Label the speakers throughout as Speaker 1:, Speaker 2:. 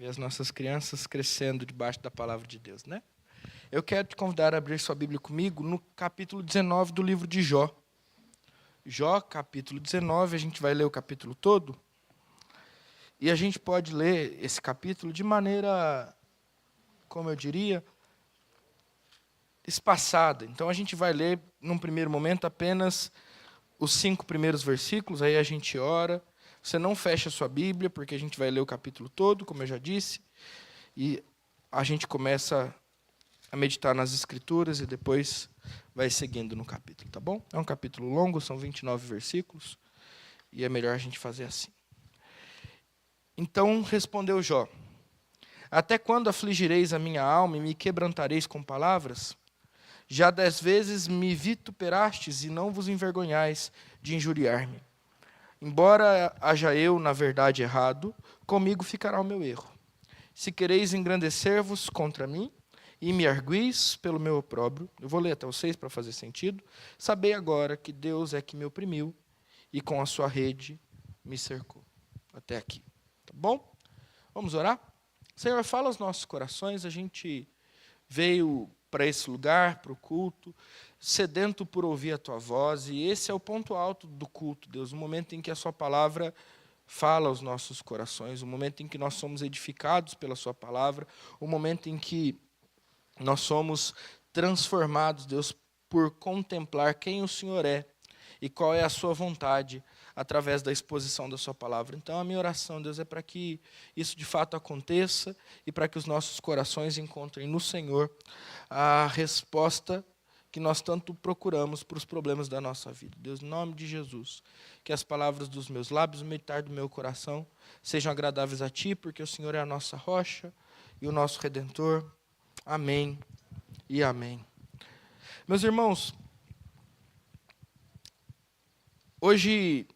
Speaker 1: Ver as nossas crianças crescendo debaixo da palavra de Deus, né? Eu quero te convidar a abrir sua Bíblia comigo no capítulo 19 do livro de Jó. Jó, capítulo 19, a gente vai ler o capítulo todo. E a gente pode ler esse capítulo de maneira, como eu diria, espaçada. Então a gente vai ler, num primeiro momento, apenas os 5 primeiros versículos, aí a gente ora. Você não fecha a sua Bíblia, porque a gente vai ler o capítulo todo, como eu já disse, e a gente começa a meditar nas Escrituras e depois vai seguindo no capítulo, tá bom? É um capítulo longo, são 29 versículos, e é melhor a gente fazer assim. Então respondeu Jó: até quando afligireis a minha alma e me quebrantareis com palavras? Já 10 vezes me vituperastes e não vos envergonhais de injuriar-me. Embora haja eu, na verdade, errado, comigo ficará o meu erro. Se quereis engrandecer-vos contra mim e me arguis pelo meu opróbrio, eu vou ler até o 6 para fazer sentido, sabei agora que Deus é que me oprimiu e com a sua rede me cercou. Até aqui. Tá bom? Vamos orar? Senhor, fala aos nossos corações, a gente veio para esse lugar, para o culto, sedento por ouvir a Tua voz, e esse é o ponto alto do culto, Deus, o momento em que a Sua palavra fala aos nossos corações, o momento em que nós somos edificados pela Sua palavra, o momento em que nós somos transformados, Deus, por contemplar quem o Senhor é e qual é a Sua vontade através da exposição da Sua palavra. Então, a minha oração, Deus, é para que isso de fato aconteça e para que os nossos corações encontrem no Senhor a resposta que nós tanto procuramos para os problemas da nossa vida. Deus, em nome de Jesus, que as palavras dos meus lábios, o meditar do meu coração, sejam agradáveis a Ti, porque o Senhor é a nossa rocha e o nosso Redentor. Amém e amém. Meus irmãos, hoje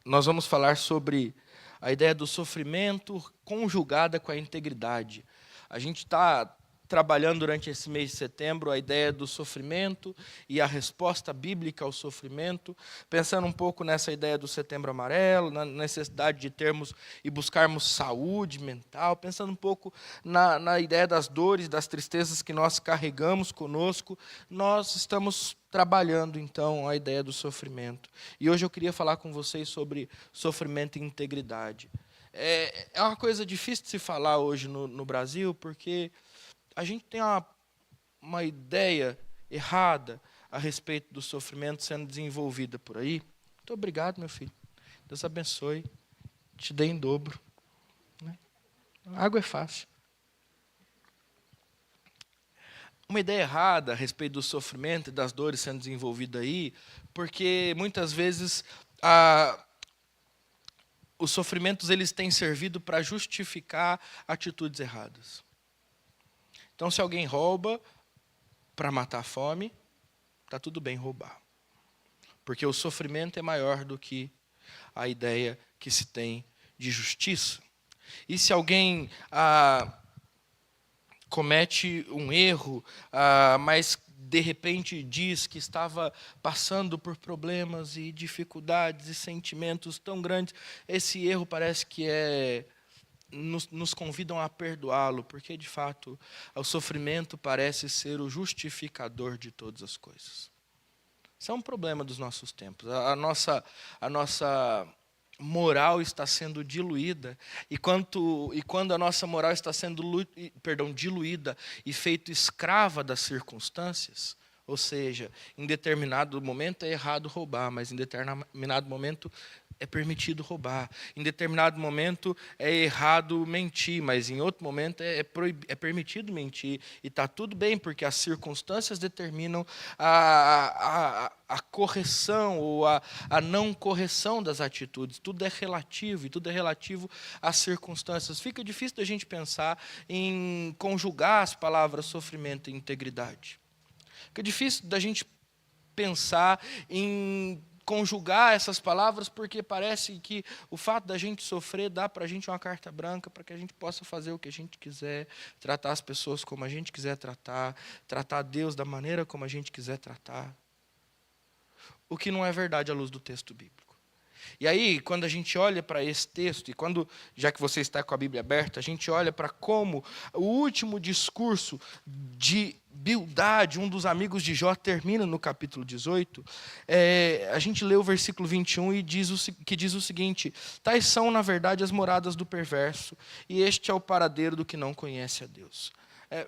Speaker 1: nós vamos falar sobre a ideia do sofrimento conjugada com a integridade. A gente está trabalhando durante esse mês de setembro a ideia do sofrimento e a resposta bíblica ao sofrimento, pensando um pouco nessa ideia do Setembro Amarelo, na necessidade de termos e buscarmos saúde mental, pensando um pouco na ideia das dores, das tristezas que nós carregamos conosco. Nós estamos trabalhando, então, a ideia do sofrimento. E hoje eu queria falar com vocês sobre sofrimento e integridade. É uma coisa difícil de se falar hoje no Brasil, porque a gente tem uma ideia errada a respeito do sofrimento sendo desenvolvida por aí. Muito obrigado, meu filho. Deus abençoe. Te dê em dobro. A água é fácil. Uma ideia errada a respeito do sofrimento e das dores sendo desenvolvida aí, porque muitas vezes os sofrimentos eles têm servido para justificar atitudes erradas. Então, se alguém rouba para matar a fome, está tudo bem roubar. Porque o sofrimento é maior do que a ideia que se tem de justiça. E se alguém comete um erro, mas de repente diz que estava passando por problemas e dificuldades e sentimentos tão grandes, esse erro parece que nos convidam a perdoá-lo, porque, de fato, o sofrimento parece ser o justificador de todas as coisas. Isso é um problema dos nossos tempos. A nossa moral está sendo diluída, e quando a nossa moral está sendo diluída e feita escrava das circunstâncias, ou seja, em determinado momento é errado roubar, mas em determinado momento é permitido roubar. Em determinado momento é errado mentir, mas em outro momento é permitido mentir. E está tudo bem, porque as circunstâncias determinam a correção ou a não correção das atitudes. Tudo é relativo, e tudo é relativo às circunstâncias. Fica difícil da gente pensar em conjugar as palavras sofrimento e integridade. Fica difícil da gente pensar em conjugar essas palavras, porque parece que o fato da gente sofrer dá para a gente uma carta branca para que a gente possa fazer o que a gente quiser, tratar as pessoas como a gente quiser tratar Deus da maneira como a gente quiser tratar. O que não é verdade à luz do texto bíblico. E aí, quando a gente olha para esse texto, e quando, já que você está com a Bíblia aberta, a gente olha para como o último discurso de Bildade, um dos amigos de Jó, termina no capítulo 18, a gente lê o versículo 21 e que diz o seguinte: tais são, na verdade, as moradas do perverso, e este é o paradeiro do que não conhece a Deus.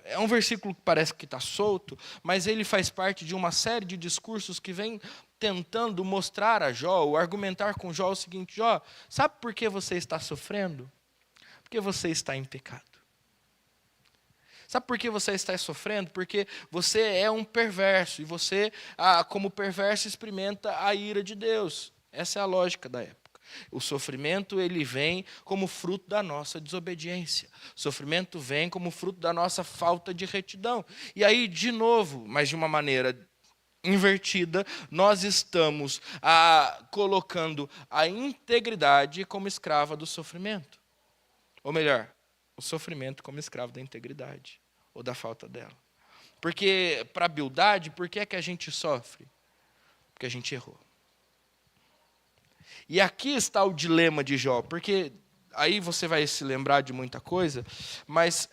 Speaker 1: É um versículo que parece que está solto, mas ele faz parte de uma série de discursos que vem tentando mostrar a Jó, ou argumentar com Jó o seguinte: Jó, sabe por que você está sofrendo? Porque você está em pecado. Sabe por que você está sofrendo? Porque você é um perverso, e você, como perverso, experimenta a ira de Deus. Essa é a lógica da época. O sofrimento, ele vem como fruto da nossa desobediência. O sofrimento vem como fruto da nossa falta de retidão. E aí, de novo, mas de uma maneira invertida, nós estamos colocando a integridade como escrava do sofrimento. Ou melhor, o sofrimento como escravo da integridade, ou da falta dela. Porque, para a Bildade, por que é que a gente sofre? Porque a gente errou. E aqui está o dilema de Jó, porque aí você vai se lembrar de muita coisa, mas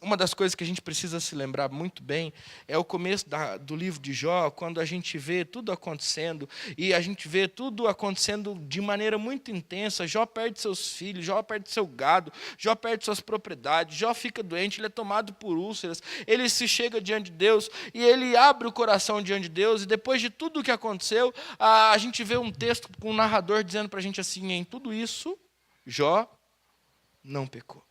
Speaker 1: uma das coisas que a gente precisa se lembrar muito bem é o começo do livro de Jó, quando a gente vê tudo acontecendo, e a gente vê tudo acontecendo de maneira muito intensa. Jó perde seus filhos, Jó perde seu gado, Jó perde suas propriedades, Jó fica doente, ele é tomado por úlceras, ele se chega diante de Deus, e ele abre o coração diante de Deus, e depois de tudo o que aconteceu, a gente vê um texto com um narrador dizendo para a gente assim: em tudo isso, Jó não pecou.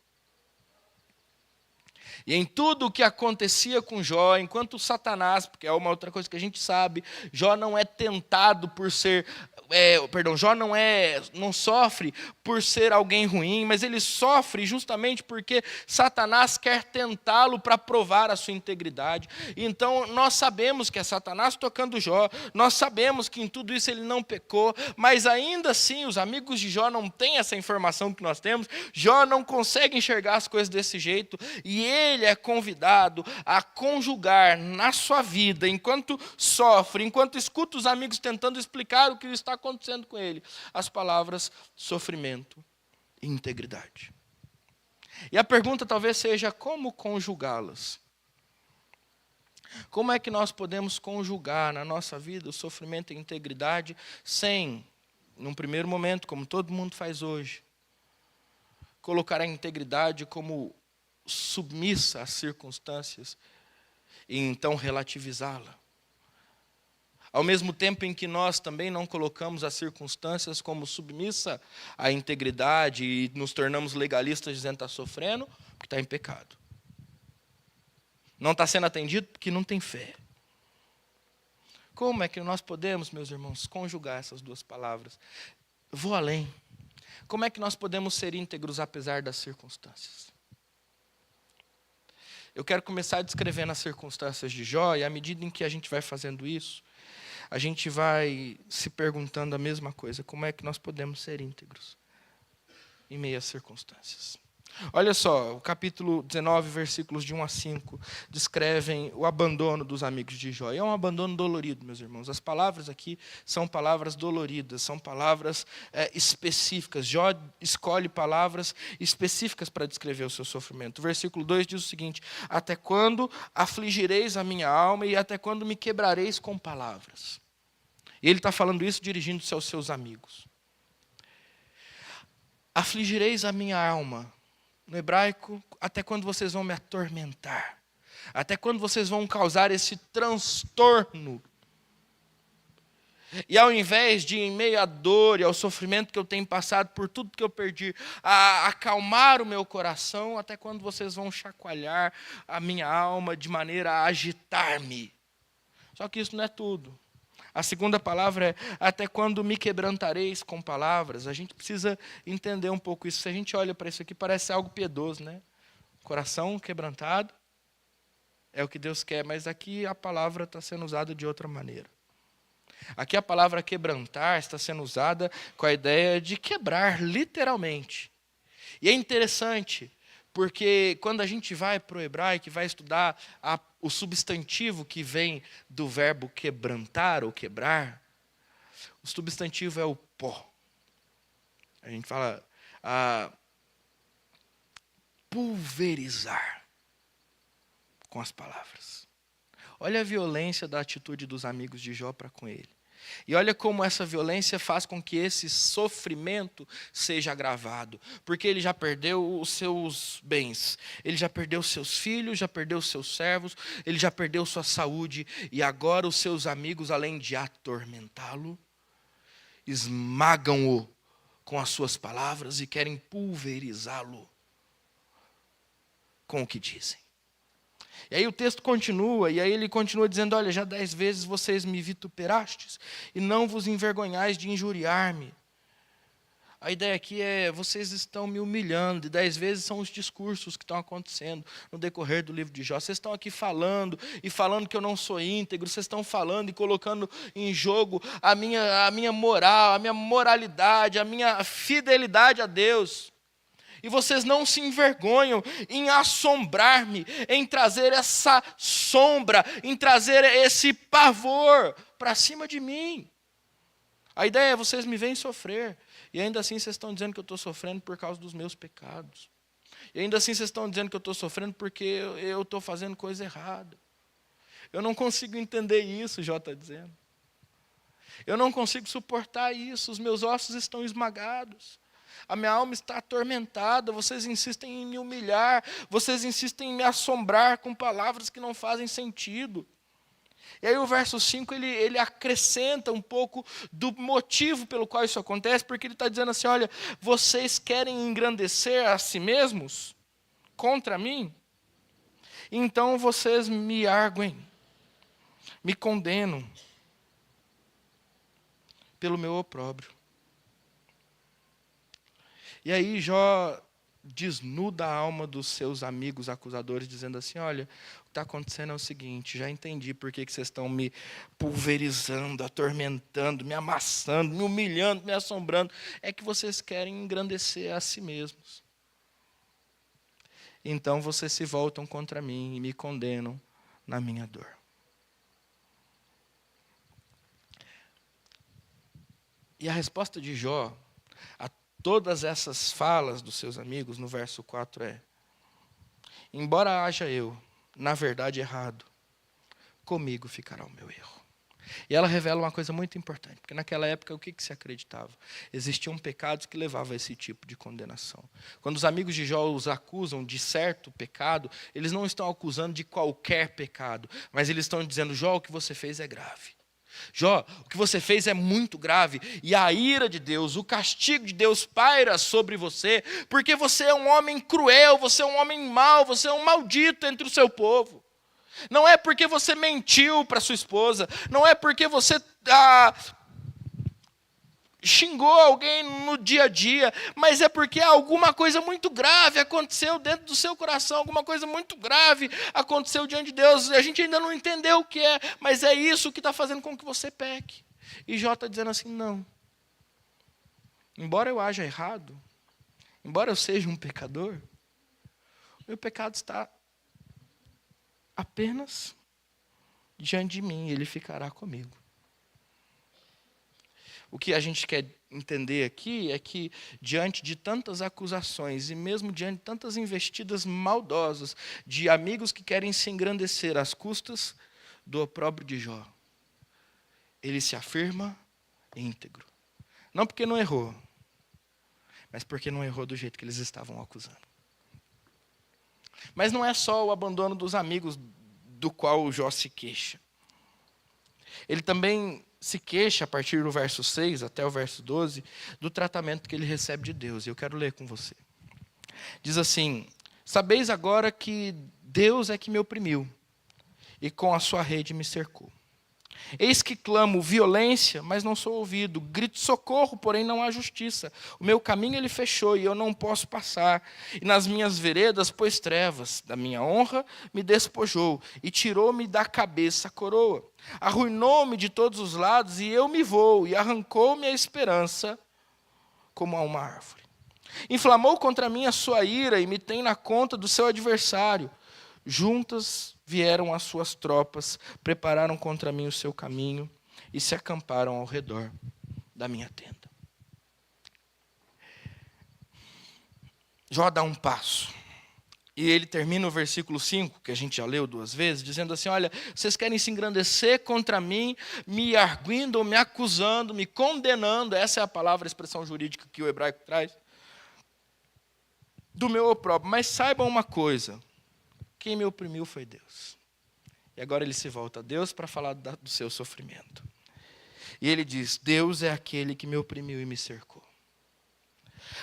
Speaker 1: E em tudo o que acontecia com Jó, enquanto Satanás, porque é uma outra coisa que a gente sabe, Jó não é tentado por ser, Jó não sofre por ser alguém ruim, mas ele sofre justamente porque Satanás quer tentá-lo para provar a sua integridade. Então nós sabemos que é Satanás tocando Jó, nós sabemos que em tudo isso ele não pecou, mas ainda assim os amigos de Jó não têm essa informação que nós temos. Jó não consegue enxergar as coisas desse jeito, e ele é convidado a conjugar na sua vida, enquanto sofre, enquanto escuta os amigos tentando explicar o que está acontecendo com ele, as palavras sofrimento e integridade. E a pergunta talvez seja: como conjugá-las? Como é que nós podemos conjugar na nossa vida o sofrimento e a integridade sem, num primeiro momento, como todo mundo faz hoje, colocar a integridade como submissa às circunstâncias e então relativizá-la? Ao mesmo tempo em que nós também não colocamos as circunstâncias como submissa à integridade e nos tornamos legalistas dizendo que está sofrendo porque está em pecado. Não está sendo atendido porque não tem fé. Como é que nós podemos, meus irmãos, conjugar essas duas palavras? Vou além. Como é que nós podemos ser íntegros apesar das circunstâncias? Eu quero começar descrevendo as circunstâncias de Jó, e à medida em que a gente vai fazendo isso, a gente vai se perguntando a mesma coisa: como é que nós podemos ser íntegros em meio às circunstâncias? Olha só, o capítulo 19, versículos de 1 a 5, descrevem o abandono dos amigos de Jó. E é um abandono dolorido, meus irmãos. As palavras aqui são palavras doloridas, são palavras específicas. Jó escolhe palavras específicas para descrever o seu sofrimento. O versículo 2 diz o seguinte: até quando afligireis a minha alma e até quando me quebrareis com palavras? E ele está falando isso dirigindo-se aos seus amigos. Afligireis a minha alma. No hebraico, até quando vocês vão me atormentar? Até quando vocês vão causar esse transtorno? E ao invés de, em meio à dor e ao sofrimento que eu tenho passado por tudo que eu perdi, acalmar o meu coração, até quando vocês vão chacoalhar a minha alma de maneira a agitar-me? Só que isso não é tudo. A segunda palavra é: até quando me quebrantareis com palavras? A gente precisa entender um pouco isso. Se a gente olha para isso aqui, parece algo piedoso, né? Coração quebrantado é o que Deus quer, mas aqui a palavra está sendo usada de outra maneira. Aqui a palavra quebrantar está sendo usada com a ideia de quebrar, literalmente. E é interessante, porque quando a gente vai para o hebraico e vai estudar o substantivo que vem do verbo quebrantar ou quebrar, O substantivo é o pó. A gente fala pulverizar com as palavras. Olha a violência da atitude dos amigos de Jó para com ele. E olha como essa violência faz com que esse sofrimento seja agravado. Porque ele já perdeu os seus bens, ele já perdeu seus filhos, já perdeu seus servos, ele já perdeu sua saúde. E agora os seus amigos, além de atormentá-lo, esmagam-o com as suas palavras e querem pulverizá-lo com o que dizem. E aí o texto continua, e aí ele continua dizendo, olha, já 10 vezes vocês me vituperastes, e não vos envergonhais de injuriar-me. A ideia aqui é, vocês estão me humilhando, e 10 vezes são os discursos que estão acontecendo no decorrer do livro de Jó. Vocês estão aqui falando, e falando que eu não sou íntegro, vocês estão falando e colocando em jogo a minha moral, a minha moralidade, a minha fidelidade a Deus. E vocês não se envergonham em assombrar-me, em trazer essa sombra, em trazer esse pavor para cima de mim. A ideia é, vocês me veem sofrer, e ainda assim vocês estão dizendo que eu estou sofrendo por causa dos meus pecados. E ainda assim vocês estão dizendo que eu estou sofrendo porque eu estou fazendo coisa errada. Eu não consigo entender isso, Jó está dizendo. Eu não consigo suportar isso, os meus ossos estão esmagados. A minha alma está atormentada, vocês insistem em me humilhar, vocês insistem em me assombrar com palavras que não fazem sentido. E aí o verso 5, ele acrescenta um pouco do motivo pelo qual isso acontece, porque ele está dizendo assim, olha, vocês querem engrandecer a si mesmos contra mim? Então vocês me arguem, me condenam pelo meu opróbrio. E aí Jó desnuda a alma dos seus amigos acusadores, dizendo assim, olha, o que está acontecendo é o seguinte, já entendi por que vocês estão me pulverizando, atormentando, me amassando, me humilhando, me assombrando. É que vocês querem engrandecer a si mesmos. Então vocês se voltam contra mim e me condenam na minha dor. E a resposta de Jó a todas essas falas dos seus amigos, no verso 4 é, embora haja eu, na verdade, errado, comigo ficará o meu erro. E ela revela uma coisa muito importante, porque naquela época o que se acreditava? Existiam pecados que levavam a esse tipo de condenação. Quando os amigos de Jó os acusam de certo pecado, eles não estão acusando de qualquer pecado, mas eles estão dizendo, Jó, o que você fez é grave. Jó, o que você fez é muito grave, e a ira de Deus, o castigo de Deus paira sobre você, porque você é um homem cruel, você é um homem mau, você é um maldito entre o seu povo. Não é porque você mentiu para sua esposa, não é porque você xingou alguém no dia a dia, mas é porque alguma coisa muito grave aconteceu dentro do seu coração, alguma coisa muito grave aconteceu diante de Deus, e a gente ainda não entendeu o que é, mas é isso que está fazendo com que você peque. E Jó está dizendo assim, não. Embora eu haja errado, embora eu seja um pecador, meu pecado está apenas diante de mim, ele ficará comigo. O que a gente quer entender aqui é que, diante de tantas acusações e mesmo diante de tantas investidas maldosas de amigos que querem se engrandecer às custas do opróbrio de Jó, ele se afirma íntegro. Não porque não errou, mas porque não errou do jeito que eles estavam acusando. Mas não é só o abandono dos amigos do qual o Jó se queixa. Ele também se queixa, a partir do verso 6 até o verso 12, do tratamento que ele recebe de Deus. E eu quero ler com você. Diz assim, sabeis agora que Deus é que me oprimiu, e com a sua rede me cercou. Eis que clamo violência, mas não sou ouvido. Grito socorro, porém não há justiça. O meu caminho ele fechou e eu não posso passar. E nas minhas veredas pôs trevas. Da minha honra me despojou e tirou-me da cabeça a coroa. Arruinou-me de todos os lados e eu me vou. E arrancou-me a esperança como a uma árvore. Inflamou contra mim a sua ira e me tem na conta do seu adversário. Juntas vieram as suas tropas, prepararam contra mim o seu caminho e se acamparam ao redor. da minha tenda. Jó dá um passo. E ele termina o versículo 5, que a gente já leu 2 vezes, dizendo assim, olha, vocês querem se engrandecer contra mim, me arguindo, me acusando, me condenando, essa é a palavra, a expressão jurídica que o hebraico traz, do meu opróbrio. Mas saibam uma coisa, quem me oprimiu foi Deus. E agora ele se volta a Deus para falar do seu sofrimento. E ele diz, Deus é aquele que me oprimiu e me cercou.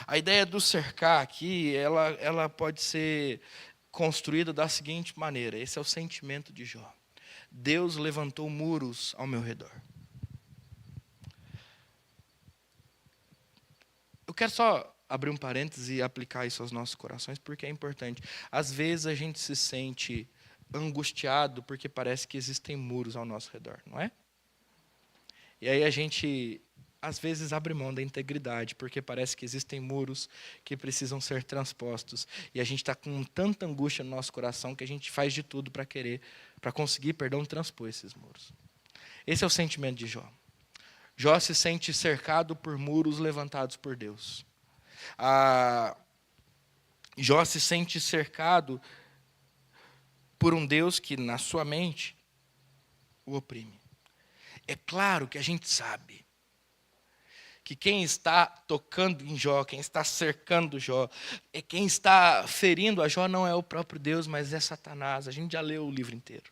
Speaker 1: A ideia do cercar aqui, ela pode ser construída da seguinte maneira. Esse é o sentimento de Jó. Deus levantou muros ao meu redor. Eu quero só abrir um parênteses e aplicar isso aos nossos corações, porque é importante. Às vezes a gente se sente angustiado porque parece que existem muros ao nosso redor, não é? E aí a gente, às vezes, abre mão da integridade, porque parece que existem muros que precisam ser transpostos. E a gente está com tanta angústia no nosso coração que a gente faz de tudo para conseguir, transpor esses muros. Esse é o sentimento de Jó. Jó se sente cercado por muros levantados por Deus. Jó se sente cercado por um Deus que, na sua mente, o oprime. É claro que a gente sabe que quem está tocando em Jó, quem está cercando Jó, quem está ferindo a Jó não é o próprio Deus, mas é Satanás. A gente já leu o livro inteiro.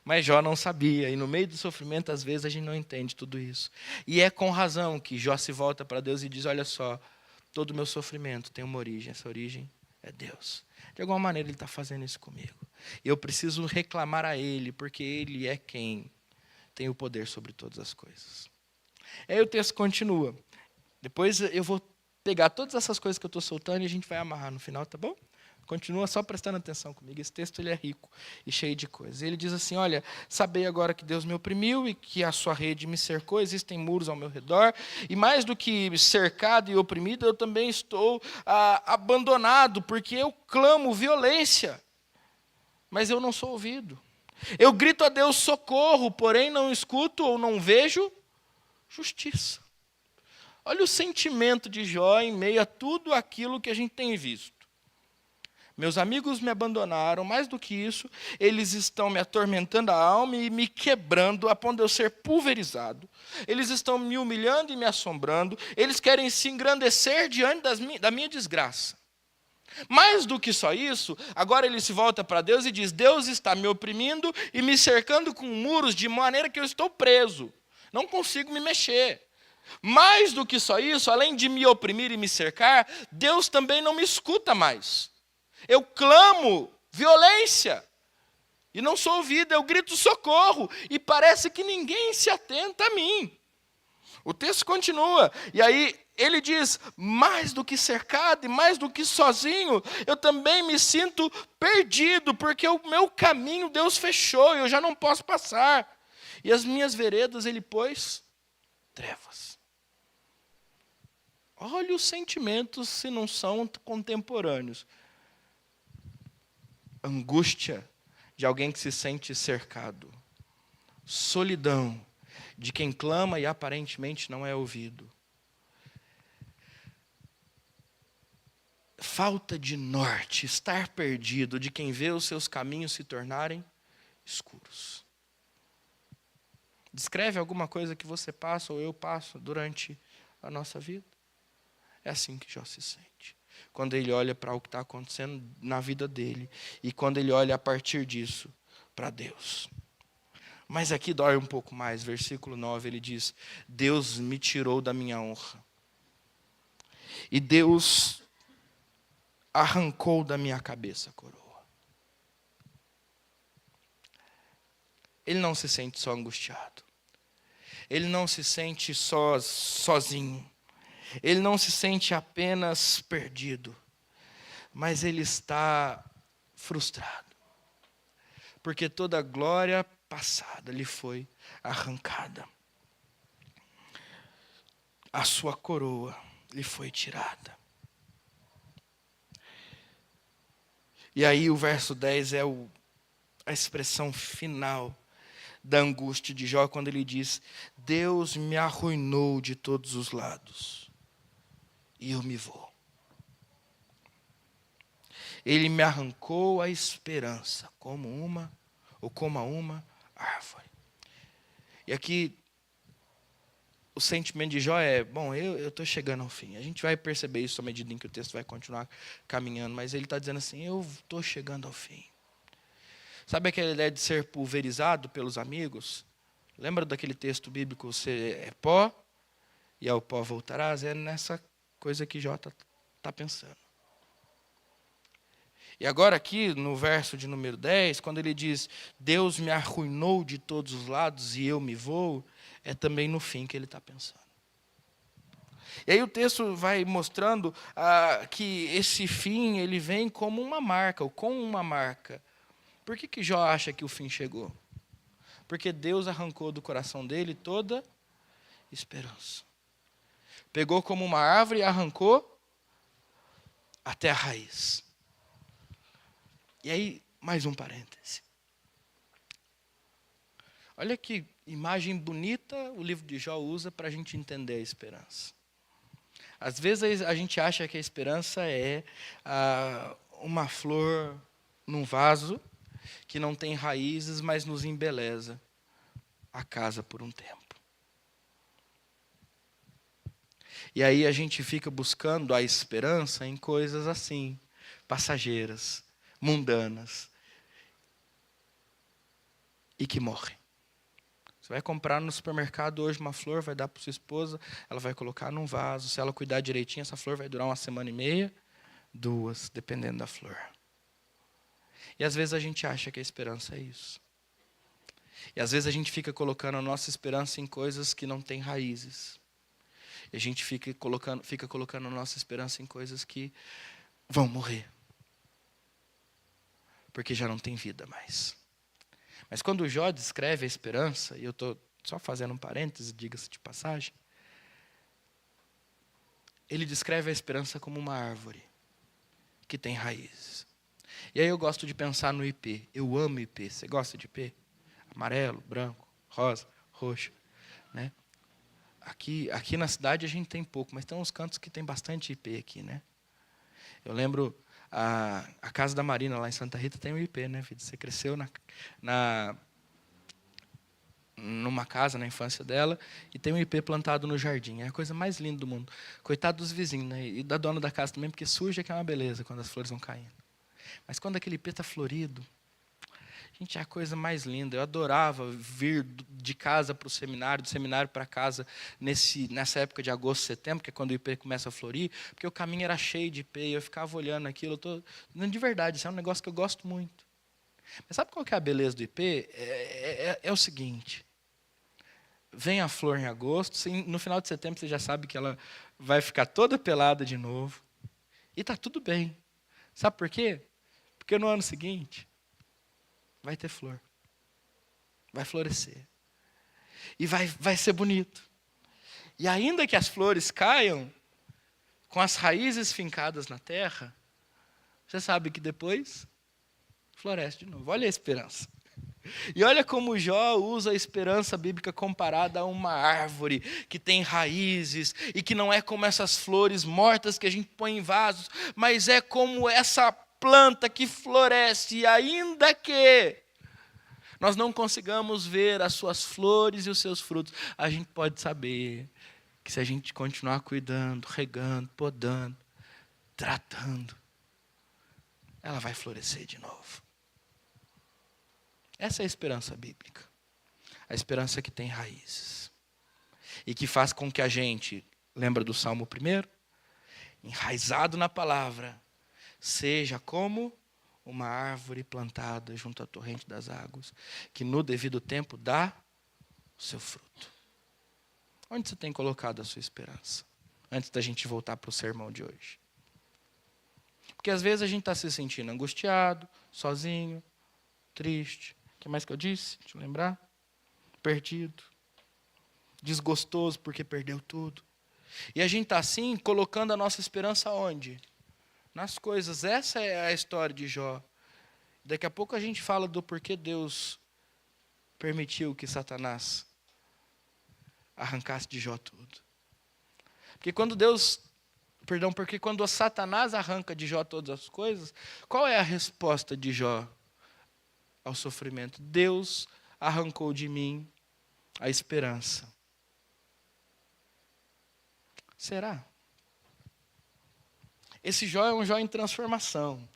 Speaker 1: Mas Jó não sabia, e no meio do sofrimento, às vezes, a gente não entende tudo isso. E é com razão que Jó se volta para Deus e diz, olha só, todo o meu sofrimento tem uma origem, essa origem é Deus. De alguma maneira ele está fazendo isso comigo. E eu preciso reclamar a Ele, porque Ele é quem tem o poder sobre todas as coisas. Aí o texto continua. Depois eu vou pegar todas essas coisas que eu estou soltando e a gente vai amarrar no final, tá bom? Continua só prestando atenção comigo. Esse texto ele é rico e cheio de coisas. Ele diz assim, olha, sabei agora que Deus me oprimiu e que a sua rede me cercou, existem muros ao meu redor, e mais do que cercado e oprimido, eu também estou abandonado, porque eu clamo violência, mas eu não sou ouvido. Eu grito a Deus socorro, porém não escuto ou não vejo justiça. Olha o sentimento de Jó em meio a tudo aquilo que a gente tem visto. Meus amigos me abandonaram, mais do que isso, eles estão me atormentando a alma e me quebrando a ponto de eu ser pulverizado. Eles estão me humilhando e me assombrando, eles querem se engrandecer diante da minha desgraça. Mais do que só isso, agora ele se volta para Deus e diz, Deus está me oprimindo e me cercando com muros de maneira que eu estou preso. Não consigo me mexer. Mais do que só isso, além de me oprimir e me cercar, Deus também não me escuta mais. Eu clamo violência e não sou ouvido, eu grito socorro e parece que ninguém se atenta a mim. O texto continua, e aí ele diz, mais do que cercado e mais do que sozinho, eu também me sinto perdido, porque o meu caminho Deus fechou e eu já não posso passar. E as minhas veredas ele pôs trevas. Olha os sentimentos se não são contemporâneos. Angústia de alguém que se sente cercado. Solidão de quem clama e aparentemente não é ouvido. Falta de norte, estar perdido de quem vê os seus caminhos se tornarem escuros. Descreve alguma coisa que você passa ou eu passo durante a nossa vida? É assim que Jó se sente. Quando ele olha para o que está acontecendo na vida dele e quando ele olha a partir disso para Deus. Mas aqui dói um pouco mais, versículo 9, ele diz, Deus me tirou da minha honra. E Deus arrancou da minha cabeça a coroa. Ele não se sente só angustiado. Ele não se sente sozinho. Ele não se sente apenas perdido. Mas ele está frustrado. Porque toda a glória passada lhe foi arrancada. A sua coroa lhe foi tirada. E aí o verso 10 é a expressão final da angústia de Jó quando ele diz: Deus me arruinou de todos os lados e eu me vou. Ele me arrancou a esperança como a uma árvore. E aqui o sentimento de Jó é: bom, eu estou chegando ao fim. A gente vai perceber isso à medida em que o texto vai continuar caminhando, mas ele está dizendo assim: eu estou chegando ao fim. Sabe aquela ideia de ser pulverizado pelos amigos? Lembra daquele texto bíblico: você é pó e ao pó voltarás? É nessa coisa que Jó está pensando. E agora aqui, no verso de número 10, quando ele diz: Deus me arruinou de todos os lados e eu me vou, é também no fim que ele está pensando. E aí o texto vai mostrando que esse fim ele vem como uma marca, ou com uma marca. Por que Jó acha que o fim chegou? Porque Deus arrancou do coração dele toda esperança. Pegou como uma árvore e arrancou até a raiz. E aí, mais um parêntese. Olha que imagem bonita o livro de Jó usa para a gente entender a esperança. Às vezes a gente acha que a esperança é uma flor num vaso que não tem raízes, mas nos embeleza a casa por um tempo. E aí a gente fica buscando a esperança em coisas assim, passageiras, mundanas, e que morrem. Você vai comprar no supermercado hoje uma flor, vai dar para sua esposa, ela vai colocar num vaso. Se ela cuidar direitinho, essa flor vai durar 1,5 semanas, 2, dependendo da flor. E às vezes a gente acha que a esperança é isso. E às vezes a gente fica colocando a nossa esperança em coisas que não têm raízes. E a gente fica colocando a nossa esperança em coisas que vão morrer. Porque já não tem vida mais. Mas quando Jó descreve a esperança, e eu estou só fazendo um parêntese, diga-se de passagem, ele descreve a esperança como uma árvore que tem raízes. E aí eu gosto de pensar no ipê. Eu amo ipê. Você gosta de ipê? Amarelo, branco, rosa, roxo, né? Aqui na cidade a gente tem pouco, mas tem uns cantos que tem bastante ipê aqui, né? Eu lembro a casa da Marina lá em Santa Rita tem um ipê, né, filho? Você cresceu numa casa na infância dela e tem um ipê plantado no jardim. É a coisa mais linda do mundo. Coitado dos vizinhos, né? E da dona da casa também, porque suja que é uma beleza quando as flores vão caindo. Mas quando aquele ipê está florido, gente, é a coisa mais linda. Eu adorava vir de casa para o seminário, do seminário para casa, nessa época de agosto, setembro, que é quando o ipê começa a florir, porque o caminho era cheio de ipê, e eu ficava olhando aquilo. De verdade, isso é um negócio que eu gosto muito. Mas sabe qual que é a beleza do ipê? É o seguinte: vem a flor em agosto, no final de setembro você já sabe que ela vai ficar toda pelada de novo, e está tudo bem. Sabe por quê? Porque no ano seguinte vai ter flor. Vai florescer. E vai ser bonito. E ainda que as flores caiam, com as raízes fincadas na terra, você sabe que depois floresce de novo. Olha a esperança. E olha como Jó usa a esperança bíblica comparada a uma árvore que tem raízes e que não é como essas flores mortas que a gente põe em vasos, mas é como essa planta que floresce, e ainda que nós não consigamos ver as suas flores e os seus frutos, a gente pode saber que se a gente continuar cuidando, regando, podando, tratando, ela vai florescer de novo. Essa é a esperança bíblica. A esperança que tem raízes. E que faz com que a gente, lembra do Salmo 1? Enraizado na palavra, seja como uma árvore plantada junto à torrente das águas, que no devido tempo dá o seu fruto. Onde você tem colocado a sua esperança? Antes da gente voltar para o sermão de hoje. Porque às vezes a gente está se sentindo angustiado, sozinho, triste. O que mais que eu disse? Deixa eu lembrar. Perdido. Desgostoso porque perdeu tudo. E a gente está assim, colocando a nossa esperança onde? Nas coisas. Essa é a história de Jó. Daqui a pouco a gente fala do porquê Deus permitiu que Satanás arrancasse de Jó tudo? Porque quando Satanás arranca de Jó todas as coisas, qual é a resposta de Jó ao sofrimento? Deus arrancou de mim a esperança. Será? Esse Jó é um Jó em transformação.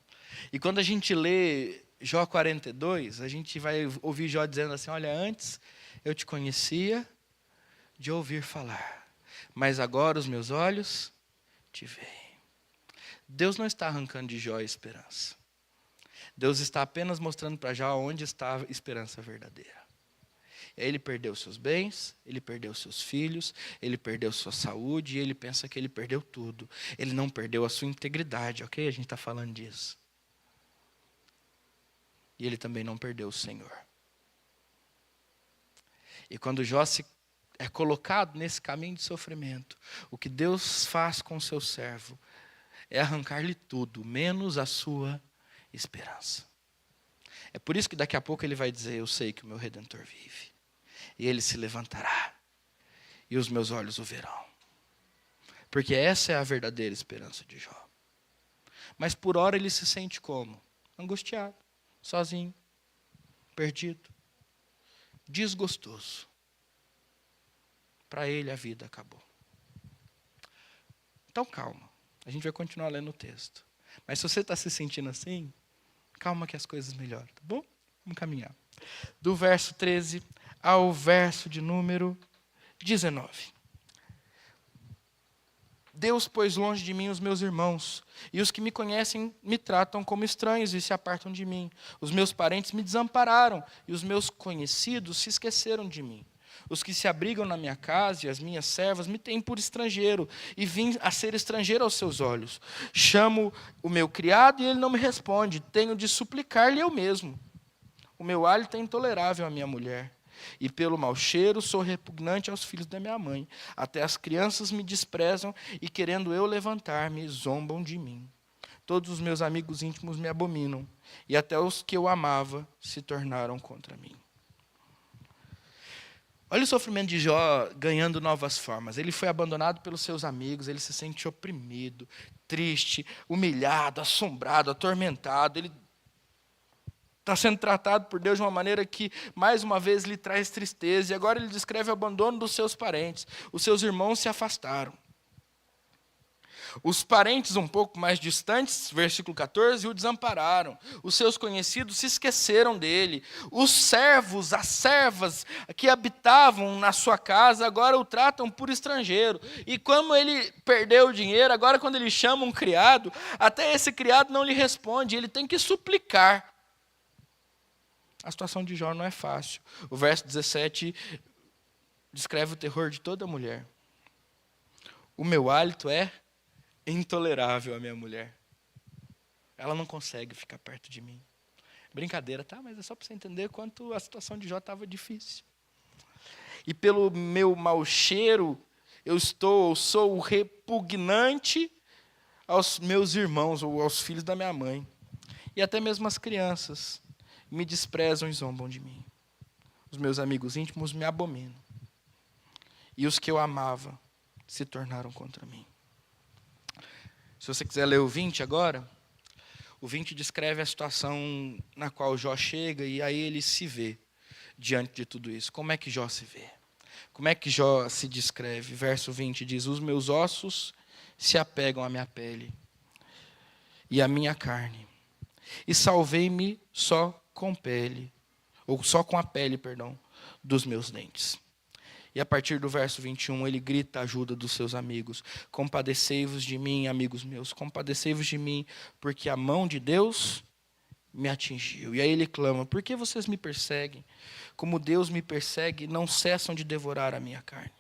Speaker 1: E quando a gente lê Jó 42, a gente vai ouvir Jó dizendo assim: olha, antes eu te conhecia de ouvir falar, mas agora os meus olhos te veem. Deus não está arrancando de Jó a esperança. Deus está apenas mostrando para Jó onde está a esperança verdadeira. Ele perdeu seus bens, ele perdeu seus filhos, ele perdeu sua saúde, e ele pensa que ele perdeu tudo. Ele não perdeu a sua integridade, ok? A gente está falando disso. E ele também não perdeu o Senhor. E quando Jó é colocado nesse caminho de sofrimento, o que Deus faz com o seu servo é arrancar-lhe tudo, menos a sua esperança. É por isso que daqui a pouco ele vai dizer: eu sei que o meu Redentor vive. E ele se levantará, e os meus olhos o verão. Porque essa é a verdadeira esperança de Jó. Mas por hora ele se sente como? Angustiado, sozinho, perdido, desgostoso. Para ele a vida acabou. Então calma, a gente vai continuar lendo o texto. Mas se você está se sentindo assim, calma que as coisas melhoram, tá bom? Vamos caminhar. Do verso 13 ao verso de número 19. Deus pôs longe de mim os meus irmãos, e os que me conhecem me tratam como estranhos e se apartam de mim. Os meus parentes me desampararam, e os meus conhecidos se esqueceram de mim. Os que se abrigam na minha casa e as minhas servas me têm por estrangeiro, e vim a ser estrangeiro aos seus olhos. Chamo o meu criado e ele não me responde. Tenho de suplicar-lhe eu mesmo. O meu hálito é intolerável à minha mulher, e pelo mau cheiro sou repugnante aos filhos da minha mãe. Até as crianças me desprezam, e querendo eu levantar-me, zombam de mim. Todos os meus amigos íntimos me abominam, e até os que eu amava se tornaram contra mim. Olha o sofrimento de Jó ganhando novas formas. Ele foi abandonado pelos seus amigos, ele se sente oprimido, triste, humilhado, assombrado, atormentado. Ele está sendo tratado por Deus de uma maneira que, mais uma vez, lhe traz tristeza. E agora ele descreve o abandono dos seus parentes. Os seus irmãos se afastaram. Os parentes um pouco mais distantes, versículo 14, o desampararam. Os seus conhecidos se esqueceram dele. Os servos, as servas que habitavam na sua casa, agora o tratam por estrangeiro. E como ele perdeu o dinheiro, agora quando ele chama um criado, até esse criado não lhe responde, ele tem que suplicar. A situação de Jó não é fácil. O verso 17 descreve o terror de toda mulher. O meu hálito é intolerável à minha mulher. Ela não consegue ficar perto de mim. Brincadeira, tá? Mas é só para você entender quanto a situação de Jó estava difícil. E pelo meu mau cheiro, eu sou repugnante aos meus irmãos ou aos filhos da minha mãe. E até mesmo as crianças me desprezam e zombam de mim. Os meus amigos íntimos me abominam. E os que eu amava se tornaram contra mim. Se você quiser ler o 20 agora, o 20 descreve a situação na qual Jó chega e aí ele se vê diante de tudo isso. Como é que Jó se vê? Como é que Jó se descreve? Verso 20 diz: os meus ossos se apegam à minha pele e à minha carne, e salvei-me só com a pele, dos meus dentes. E a partir do verso 21, ele grita a ajuda dos seus amigos. Compadecei-vos de mim, amigos meus, compadecei-vos de mim, porque a mão de Deus me atingiu. E aí ele clama: por que vocês me perseguem? Como Deus me persegue, não cessam de devorar a minha carne.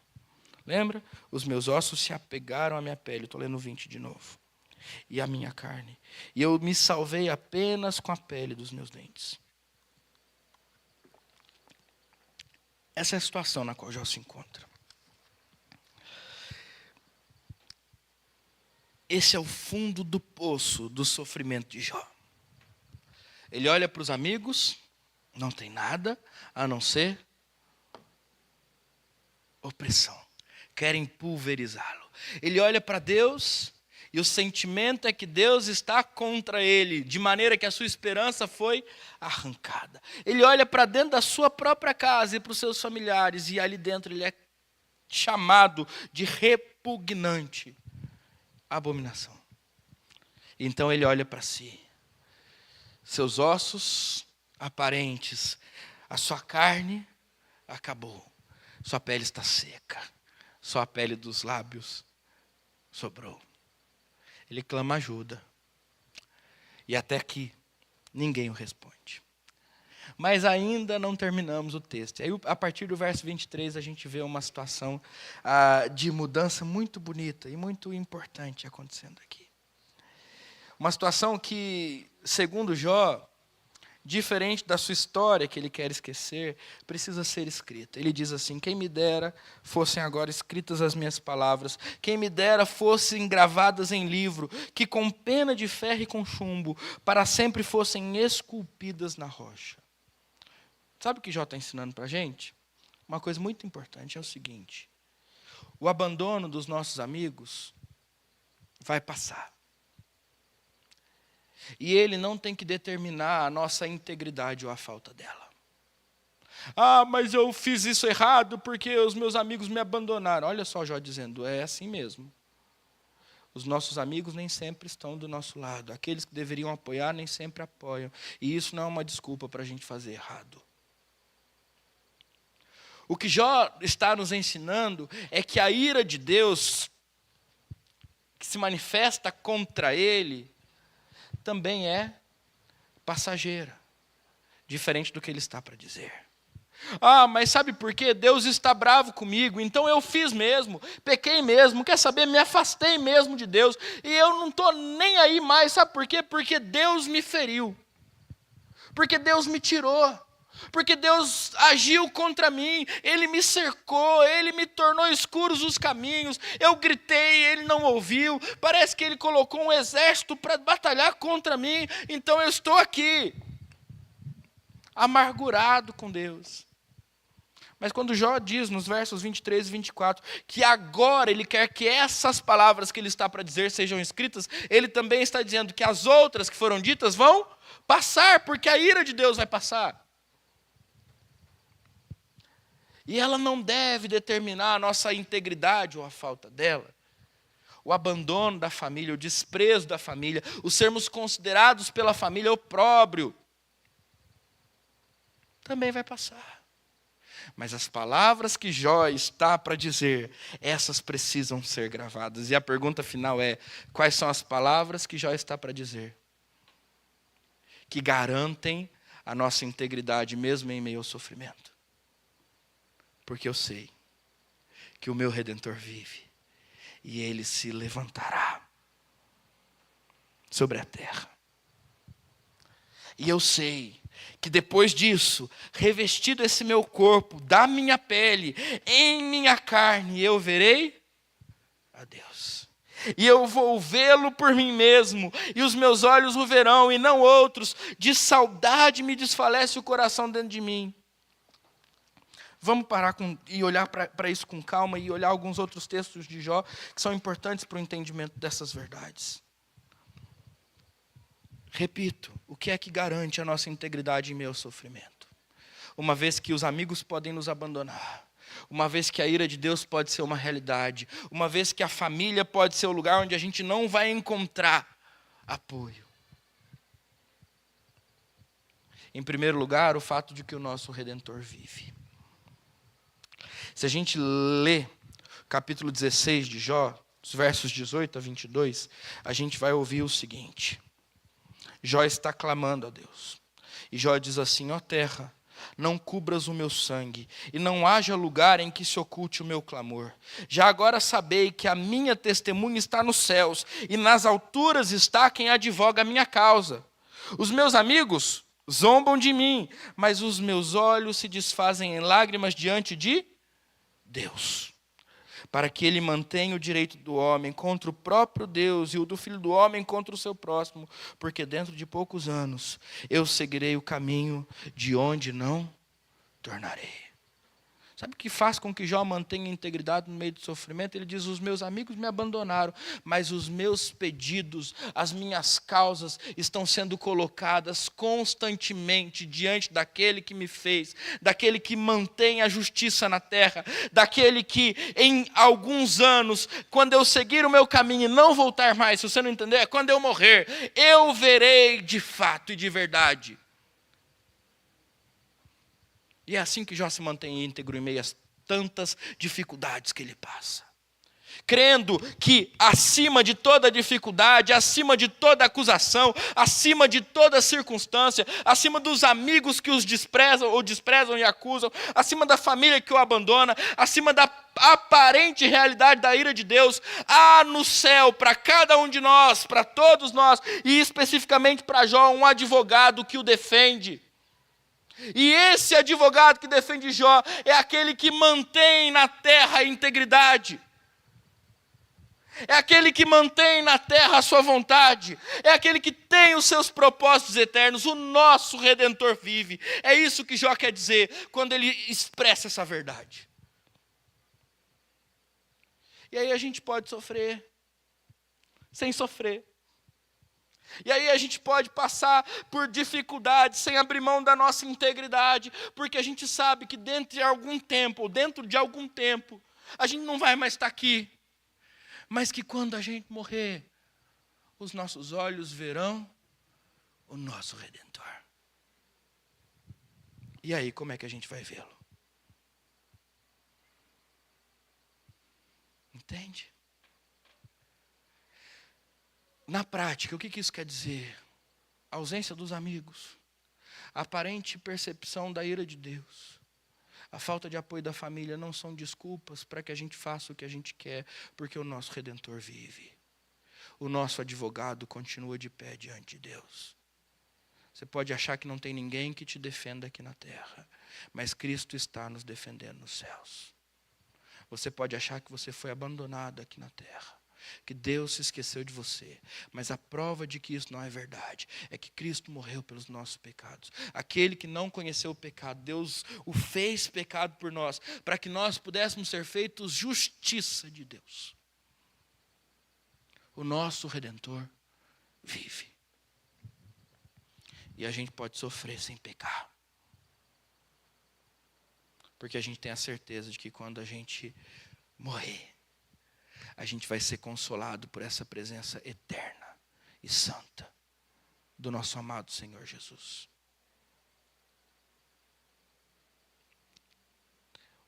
Speaker 1: Lembra? Os meus ossos se apegaram à minha pele. Estou lendo o 20 de novo. E à minha carne. E eu me salvei apenas com a pele dos meus dentes. Essa é a situação na qual Jó se encontra. Esse é o fundo do poço do sofrimento de Jó. Ele olha para os amigos, não tem nada a não ser opressão. Querem pulverizá-lo. Ele olha para Deus e o sentimento é que Deus está contra ele, de maneira que a sua esperança foi arrancada. Ele olha para dentro da sua própria casa e para os seus familiares, e ali dentro ele é chamado de repugnante, abominação. Então ele olha para si. Seus ossos aparentes, a sua carne acabou. Sua pele está seca. Só a pele dos lábios sobrou. Ele clama ajuda. E até aqui, ninguém o responde. Mas ainda não terminamos o texto. Aí, a partir do verso 23, a gente vê uma situação de mudança muito bonita e muito importante acontecendo aqui. Uma situação que, segundo Jó, diferente da sua história que ele quer esquecer, precisa ser escrita. Ele diz assim: quem me dera fossem agora escritas as minhas palavras, quem me dera fossem gravadas em livro, que com pena de ferro e com chumbo, para sempre fossem esculpidas na rocha. Sabe o que Jó está ensinando para a gente? Uma coisa muito importante é o seguinte: o abandono dos nossos amigos vai passar. E ele não tem que determinar a nossa integridade ou a falta dela. Ah, mas eu fiz isso errado porque os meus amigos me abandonaram. Olha só Jó dizendo, é assim mesmo. Os nossos amigos nem sempre estão do nosso lado. Aqueles que deveriam apoiar nem sempre apoiam. E isso não é uma desculpa para a gente fazer errado. O que Jó está nos ensinando é que a ira de Deus, que se manifesta contra ele, também é passageira, diferente do que ele está para dizer. Ah, mas sabe por quê? Deus está bravo comigo, então eu fiz mesmo, pequei mesmo, quer saber? Me afastei mesmo de Deus, e eu não estou nem aí mais, sabe por quê? Porque Deus me feriu, porque Deus me tirou, porque Deus agiu contra mim, Ele me cercou, Ele me tornou escuros os caminhos, eu gritei, Ele não ouviu, parece que Ele colocou um exército para batalhar contra mim, então eu estou aqui, amargurado com Deus. Mas quando Jó diz nos versos 23 e 24, que agora ele quer que essas palavras que ele está para dizer sejam escritas, ele também está dizendo que as outras que foram ditas vão passar, porque a ira de Deus vai passar. E ela não deve determinar a nossa integridade ou a falta dela. O abandono da família, o desprezo da família, o sermos considerados pela família opróbrio, também vai passar. Mas as palavras que Jó está para dizer, essas precisam ser gravadas. E a pergunta final é: quais são as palavras que Jó está para dizer? Que garantem a nossa integridade mesmo em meio ao sofrimento. Porque eu sei que o meu Redentor vive e ele se levantará sobre a terra. E eu sei que depois disso, revestido esse meu corpo, da minha pele, em minha carne, eu verei a Deus. E eu vou vê-lo por mim mesmo, e os meus olhos o verão, e não outros. De saudade me desfalece o coração dentro de mim. Vamos parar e olhar para isso com calma e olhar alguns outros textos de Jó que são importantes para o entendimento dessas verdades. Repito, o que é que garante a nossa integridade em meio ao sofrimento? Uma vez que os amigos podem nos abandonar, uma vez que a ira de Deus pode ser uma realidade, uma vez que a família pode ser o lugar onde a gente não vai encontrar apoio. Em primeiro lugar, o fato de que o nosso Redentor vive. Se a gente lê capítulo 16 de Jó, os versos 18 a 22, a gente vai ouvir o seguinte. Jó está clamando a Deus. E Jó diz assim: ó terra, não cubras o meu sangue, e não haja lugar em que se oculte o meu clamor. Já agora sabei que a minha testemunha está nos céus, e nas alturas está quem advoga a minha causa. Os meus amigos zombam de mim, mas os meus olhos se desfazem em lágrimas diante de Deus. para que ele mantenha o direito do homem contra o próprio Deus e o do filho do homem contra o seu próximo, porque dentro de poucos anos eu seguirei o caminho de onde não tornarei. Sabe o que faz com que Jó mantenha a integridade no meio do sofrimento? Ele diz: os meus amigos me abandonaram, mas os meus pedidos, as minhas causas estão sendo colocadas constantemente diante daquele que me fez, daquele que mantém a justiça na terra, daquele que em alguns anos, quando eu seguir o meu caminho e não voltar mais, se você não entender, quando eu morrer, eu verei de fato e de verdade. E é assim que Jó se mantém íntegro em meio a tantas dificuldades que ele passa. Crendo que acima de toda dificuldade, acima de toda acusação, acima de toda circunstância, acima dos amigos que os desprezam ou desprezam e acusam, acima da família que o abandona, acima da aparente realidade da ira de Deus, há no céu para cada um de nós, para todos nós, e especificamente para Jó, um advogado que o defende. E esse advogado que defende Jó é aquele que mantém na terra a integridade. É aquele que mantém na terra a sua vontade. É aquele que tem os seus propósitos eternos. O nosso Redentor vive. É isso que Jó quer dizer quando ele expressa essa verdade. E aí a gente pode sofrer sem sofrer. E aí a gente pode passar por dificuldades sem abrir mão da nossa integridade, porque a gente sabe que dentro de algum tempo, a gente não vai mais estar aqui. Mas que quando a gente morrer, os nossos olhos verão o nosso Redentor. E aí, como é que a gente vai vê-lo? Entende? Na prática, o que isso quer dizer? A ausência dos amigos, a aparente percepção da ira de Deus, a falta de apoio da família não são desculpas para que a gente faça o que a gente quer, porque o nosso Redentor vive. O nosso advogado continua de pé diante de Deus. Você pode achar que não tem ninguém que te defenda aqui na terra, mas Cristo está nos defendendo nos céus. Você pode achar que você foi abandonado aqui na terra, que Deus se esqueceu de você, mas a prova de que isso não é verdade é que Cristo morreu pelos nossos pecados. Aquele que não conheceu o pecado, Deus o fez pecado por nós, para que nós pudéssemos ser feitos justiça de Deus. O nosso Redentor vive. E a gente pode sofrer sem pecar, porque a gente tem a certeza de que quando a gente morrer, a gente vai ser consolado por essa presença eterna e santa do nosso amado Senhor Jesus.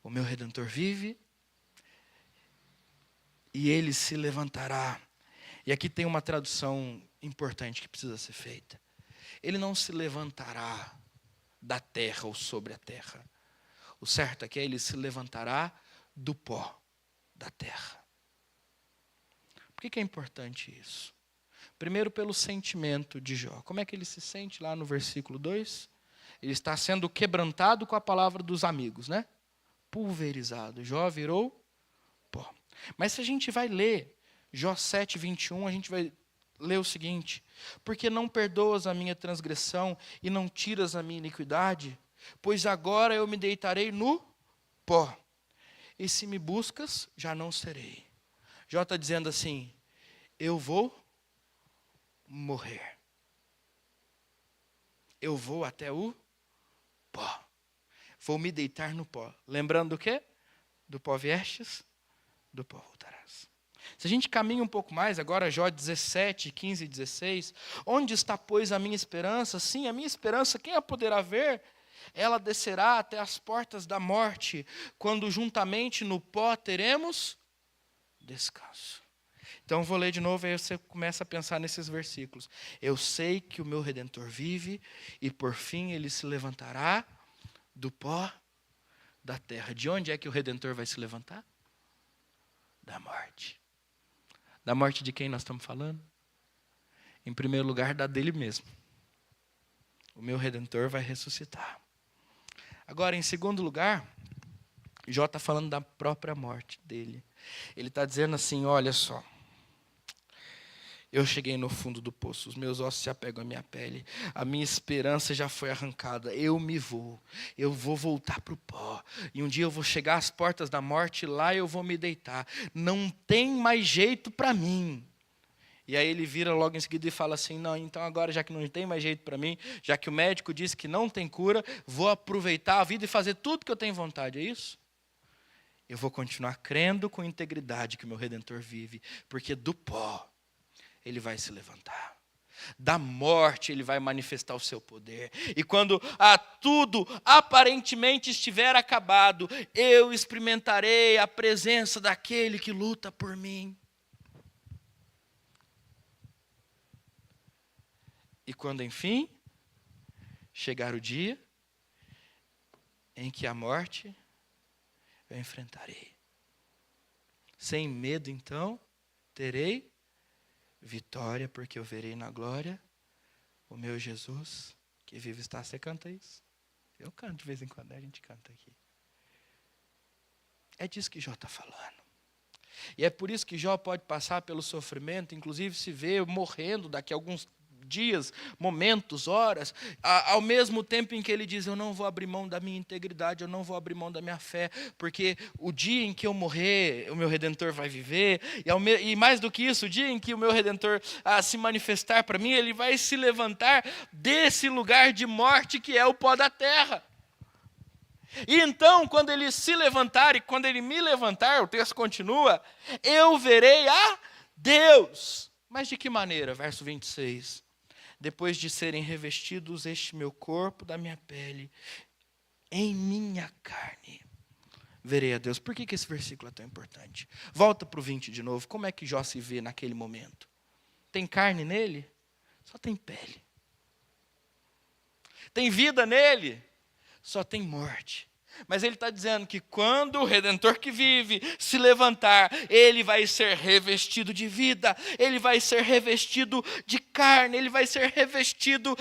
Speaker 1: O meu Redentor vive e ele se levantará. E aqui tem uma tradução importante que precisa ser feita. Ele não se levantará da terra ou sobre a terra. O certo é que ele se levantará do pó da terra. Por que é importante isso? Primeiro, pelo sentimento de Jó. Como é que ele se sente lá no versículo 2? Ele está sendo quebrantado com a palavra dos amigos, né? Pulverizado. Jó virou pó. Mas se a gente vai ler Jó 7:21, a gente vai ler o seguinte: porque não perdoas a minha transgressão e não tiras a minha iniquidade, pois agora eu me deitarei no pó, e se me buscas, já não serei. Jó está dizendo assim: eu vou morrer. Eu vou até o pó. Vou me deitar no pó. Lembrando do quê? Do pó viestes, do pó voltarás. Se a gente caminha um pouco mais, agora Jó 17, 15 e 16. Onde está, pois, a minha esperança? Sim, a minha esperança, quem a poderá ver? Ela descerá até as portas da morte, quando juntamente no pó teremos descanso. Então, vou ler de novo, aí você começa a pensar nesses versículos. Eu sei que o meu Redentor vive, e por fim ele se levantará do pó da terra. De onde é que o Redentor vai se levantar? Da morte. Da morte de quem nós estamos falando? Em primeiro lugar, da dele mesmo. O meu Redentor vai ressuscitar. Agora, em segundo lugar, Jó está falando da própria morte dele. Ele está dizendo assim, olha só. Eu cheguei no fundo do poço, os meus ossos se apegam à minha pele, a minha esperança já foi arrancada, eu vou voltar para o pó, e um dia eu vou chegar às portas da morte, e lá eu vou me deitar, não tem mais jeito para mim. E aí ele vira logo em seguida e fala assim, não, então agora já que não tem mais jeito para mim, já que o médico disse que não tem cura, vou aproveitar a vida e fazer tudo que eu tenho vontade, é isso? Eu vou continuar crendo com integridade que o meu Redentor vive, porque do pó ele vai se levantar. Da morte ele vai manifestar o seu poder. E quando tudo aparentemente estiver acabado, eu experimentarei a presença daquele que luta por mim. E quando enfim chegar o dia em que a morte eu enfrentarei. Sem medo então terei vitória, porque eu verei na glória o meu Jesus, que vive está. Você canta isso? Eu canto de vez em quando, a gente canta aqui. É disso que Jó está falando. E é por isso que Jó pode passar pelo sofrimento, inclusive se vê morrendo daqui a alguns dias, momentos, horas, ao mesmo tempo em que ele diz, eu não vou abrir mão da minha integridade, eu não vou abrir mão da minha fé, porque o dia em que eu morrer, o meu Redentor vai viver, e mais do que isso, o dia em que o meu Redentor se manifestar para mim, ele vai se levantar desse lugar de morte que é o pó da terra. E então, quando ele se levantar, e quando ele me levantar, o texto continua, eu verei a Deus. Mas de que maneira? Verso 26. Depois de serem revestidos este meu corpo da minha pele, em minha carne, verei a Deus. Por que esse versículo é tão importante? Volta para o 20 de novo. Como é que Jó se vê naquele momento? Tem carne nele? Só tem pele. Tem vida nele? Só tem morte. Mas ele está dizendo que quando o Redentor que vive se levantar, ele vai ser revestido de vida, ele vai ser revestido de carne, ele vai ser revestido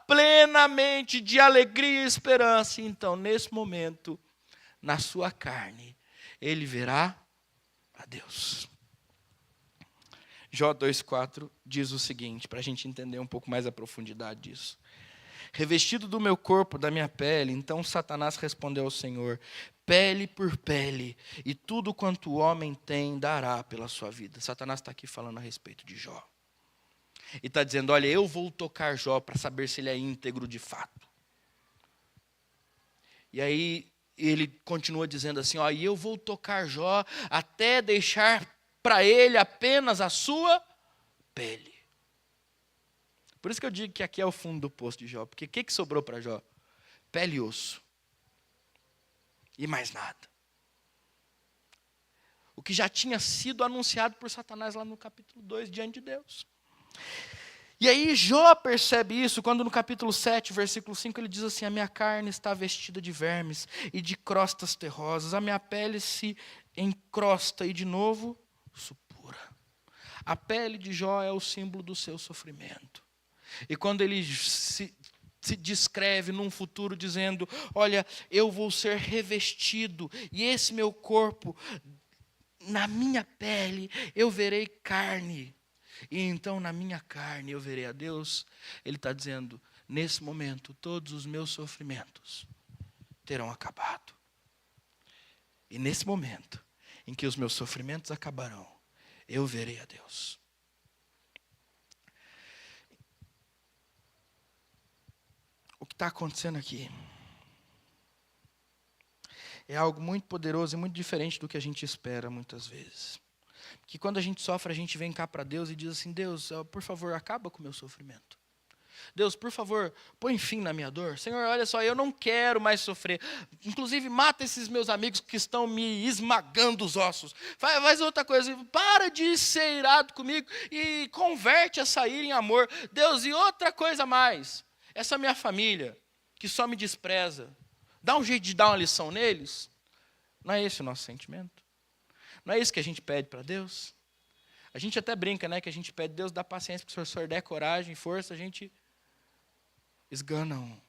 Speaker 1: plenamente de alegria e esperança. Então, nesse momento, na sua carne, ele verá a Deus. Jó 2,4 diz o seguinte, para a gente entender um pouco mais a profundidade disso. Revestido do meu corpo, da minha pele, então Satanás respondeu ao Senhor, pele por pele, e tudo quanto o homem tem dará pela sua vida. Satanás está aqui falando a respeito de Jó. E está dizendo, olha, eu vou tocar Jó para saber se ele é íntegro de fato. E aí ele continua dizendo assim, e eu vou tocar Jó até deixar para ele apenas a sua pele. Por isso que eu digo que aqui é o fundo do poço de Jó. Porque o que sobrou para Jó? Pele e osso. E mais nada. O que já tinha sido anunciado por Satanás lá no capítulo 2, diante de Deus. E aí Jó percebe isso, quando no capítulo 7, versículo 5, ele diz assim, a minha carne está vestida de vermes e de crostas terrosas, a minha pele se encrosta e de novo supura. A pele de Jó é o símbolo do seu sofrimento. E quando ele se descreve num futuro dizendo, olha, eu vou ser revestido, e esse meu corpo, na minha pele, eu verei carne. E então na minha carne eu verei a Deus. Ele está dizendo, nesse momento, todos os meus sofrimentos terão acabado. E nesse momento, em que os meus sofrimentos acabarão, eu verei a Deus. O que está acontecendo aqui é algo muito poderoso e muito diferente do que a gente espera muitas vezes. Que quando a gente sofre, a gente vem cá para Deus e diz assim, Deus, por favor, acaba com o meu sofrimento. Deus, por favor, põe fim na minha dor. Senhor, olha só, eu não quero mais sofrer. Inclusive, mata esses meus amigos que estão me esmagando os ossos. Faz outra coisa. Para de ser irado comigo e converte essa ira em amor. Deus, e outra coisa mais. Essa minha família, que só me despreza, dá um jeito de dar uma lição neles? Não é esse o nosso sentimento? Não é isso que a gente pede para Deus? A gente até brinca, né? Que a gente pede, Deus, dá paciência, porque se o Senhor der coragem, força, a gente esgana um.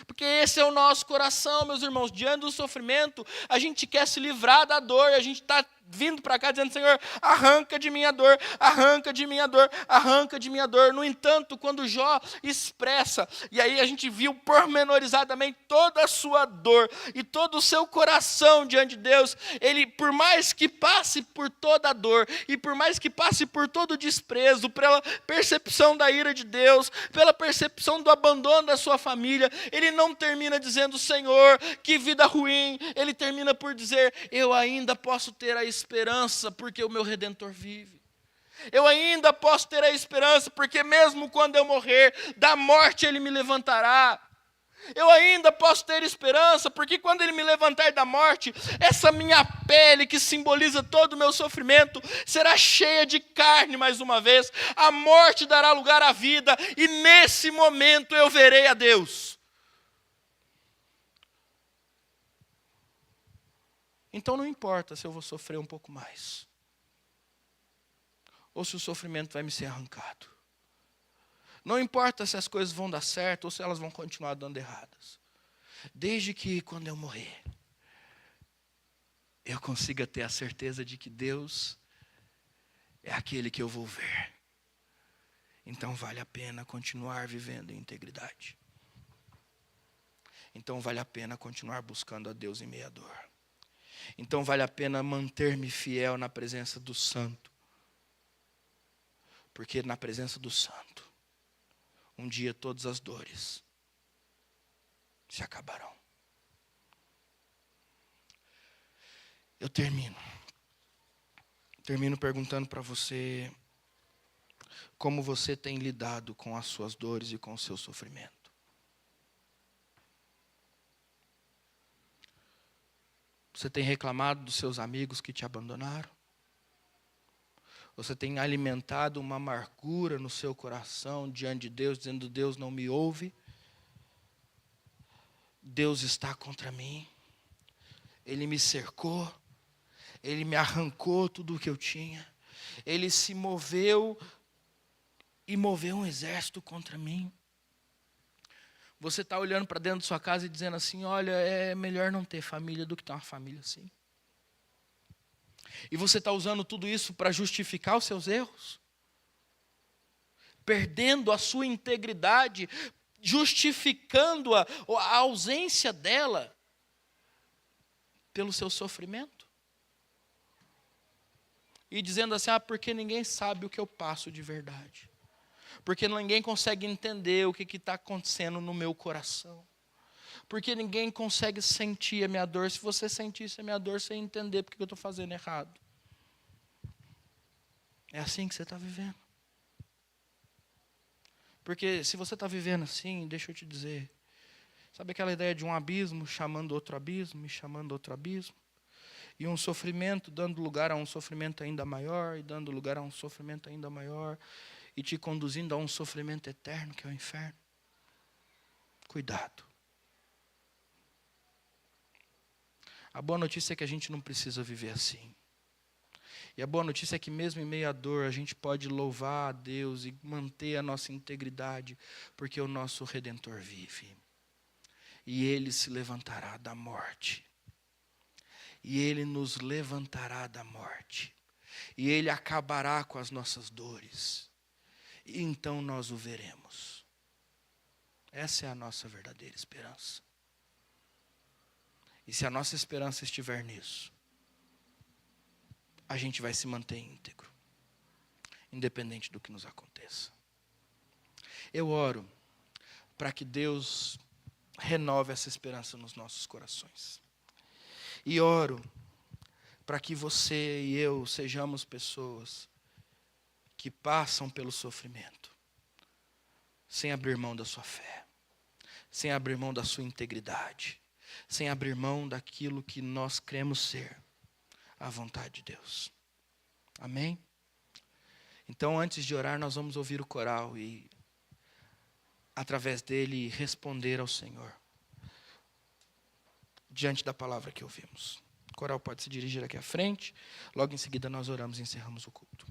Speaker 1: Porque esse é o nosso coração, meus irmãos. Diante do sofrimento, a gente quer se livrar da dor, a gente está vindo para cá dizendo, Senhor, arranca de minha dor, arranca de minha dor, arranca de minha dor. No entanto, quando Jó expressa, e aí a gente viu pormenorizadamente toda a sua dor e todo o seu coração diante de Deus, ele, por mais que passe por toda a dor, e por mais que passe por todo o desprezo, pela percepção da ira de Deus, pela percepção do abandono da sua família, ele não termina dizendo, Senhor, que vida ruim. Ele termina por dizer, eu ainda posso ter a esperança, porque o meu Redentor vive. Eu ainda posso ter a esperança, porque mesmo quando eu morrer, da morte Ele me levantará. Eu ainda posso ter esperança, porque quando Ele me levantar da morte, essa minha pele que simboliza todo o meu sofrimento, será cheia de carne mais uma vez. A morte dará lugar à vida, e nesse momento eu verei a Deus. Então não importa se eu vou sofrer um pouco mais, ou se o sofrimento vai me ser arrancado. Não importa se as coisas vão dar certo, ou se elas vão continuar dando erradas. Desde que quando eu morrer, eu consiga ter a certeza de que Deus é aquele que eu vou ver. Então vale a pena continuar vivendo em integridade. Então vale a pena continuar buscando a Deus em meio à dor. Então vale a pena manter-me fiel na presença do Santo. Porque na presença do Santo, um dia todas as dores se acabarão. Eu termino perguntando para você como você tem lidado com as suas dores e com o seu sofrimento. Você tem reclamado dos seus amigos que te abandonaram? Você tem alimentado uma amargura no seu coração diante de Deus, dizendo, Deus não me ouve, Deus está contra mim, Ele me cercou, Ele me arrancou tudo o que eu tinha, Ele se moveu e moveu um exército contra mim. Você está olhando para dentro de sua casa e dizendo assim, olha, é melhor não ter família do que ter uma família assim. E você está usando tudo isso para justificar os seus erros? Perdendo a sua integridade, justificando a ausência dela pelo seu sofrimento? E dizendo assim, porque ninguém sabe o que eu passo de verdade. Porque ninguém consegue entender o que está acontecendo no meu coração. Porque ninguém consegue sentir a minha dor. Se você sentisse a minha dor, você ia entender porque eu estou fazendo errado. É assim que você está vivendo. Porque se você está vivendo assim, deixa eu te dizer, sabe aquela ideia de um abismo chamando outro abismo e chamando outro abismo? E um sofrimento dando lugar a um sofrimento ainda maior, e dando lugar a um sofrimento ainda maior, e te conduzindo a um sofrimento eterno, que é o inferno. Cuidado. A boa notícia é que a gente não precisa viver assim. E a boa notícia é que mesmo em meio à dor, a gente pode louvar a Deus e manter a nossa integridade, porque o nosso Redentor vive. E Ele se levantará da morte. E Ele nos levantará da morte. E Ele acabará com as nossas dores. E então nós o veremos. Essa é a nossa verdadeira esperança. E se a nossa esperança estiver nisso, a gente vai se manter íntegro, independente do que nos aconteça. Eu oro para que Deus renove essa esperança nos nossos corações. E oro para que você e eu sejamos pessoas que passam pelo sofrimento, sem abrir mão da sua fé, sem abrir mão da sua integridade, sem abrir mão daquilo que nós cremos ser a vontade de Deus. Amém? Então, antes de orar, nós vamos ouvir o coral e, através dele, responder ao Senhor, diante da palavra que ouvimos. O coral pode se dirigir aqui à frente, logo em seguida nós oramos e encerramos o culto.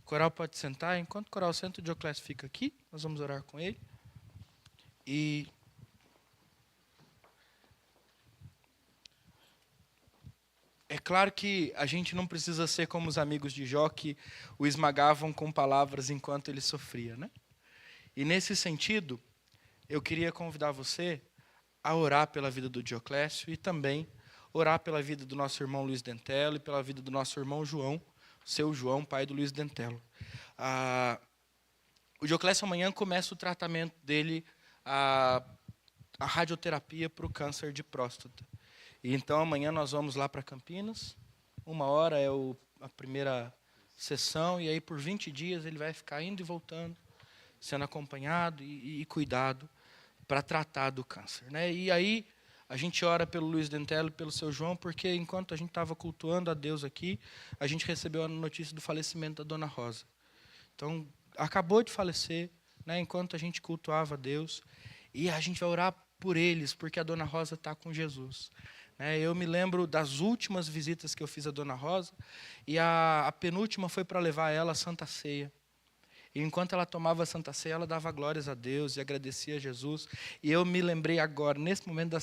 Speaker 1: O coral pode sentar. Enquanto o coral senta, o Dioclésio fica aqui. Nós vamos orar com ele. E é claro que a gente não precisa ser como os amigos de Jó, que o esmagavam com palavras enquanto ele sofria, né? E nesse sentido, eu queria convidar você a orar pela vida do Dioclésio e também orar pela vida do nosso irmão Luiz Dentello e pela vida do nosso irmão João, seu João, pai do Luiz Dentello. O Dioclésio amanhã começa o tratamento dele, a radioterapia para o câncer de próstata. E então amanhã nós vamos lá para Campinas, 1h é a primeira sessão, e aí por 20 dias ele vai ficar indo e voltando, sendo acompanhado e cuidado para tratar do câncer, né? E aí a gente ora pelo Luiz Dentello e pelo seu João, porque enquanto a gente estava cultuando a Deus aqui, a gente recebeu a notícia do falecimento da Dona Rosa. Então, acabou de falecer, né, enquanto a gente cultuava a Deus, e a gente vai orar por eles, porque a Dona Rosa está com Jesus. Eu me lembro das últimas visitas que eu fiz à Dona Rosa, e a penúltima foi para levar ela à Santa Ceia. E enquanto ela tomava a Santa Ceia, ela dava glórias a Deus e agradecia a Jesus. E eu me lembrei agora, nesse momento,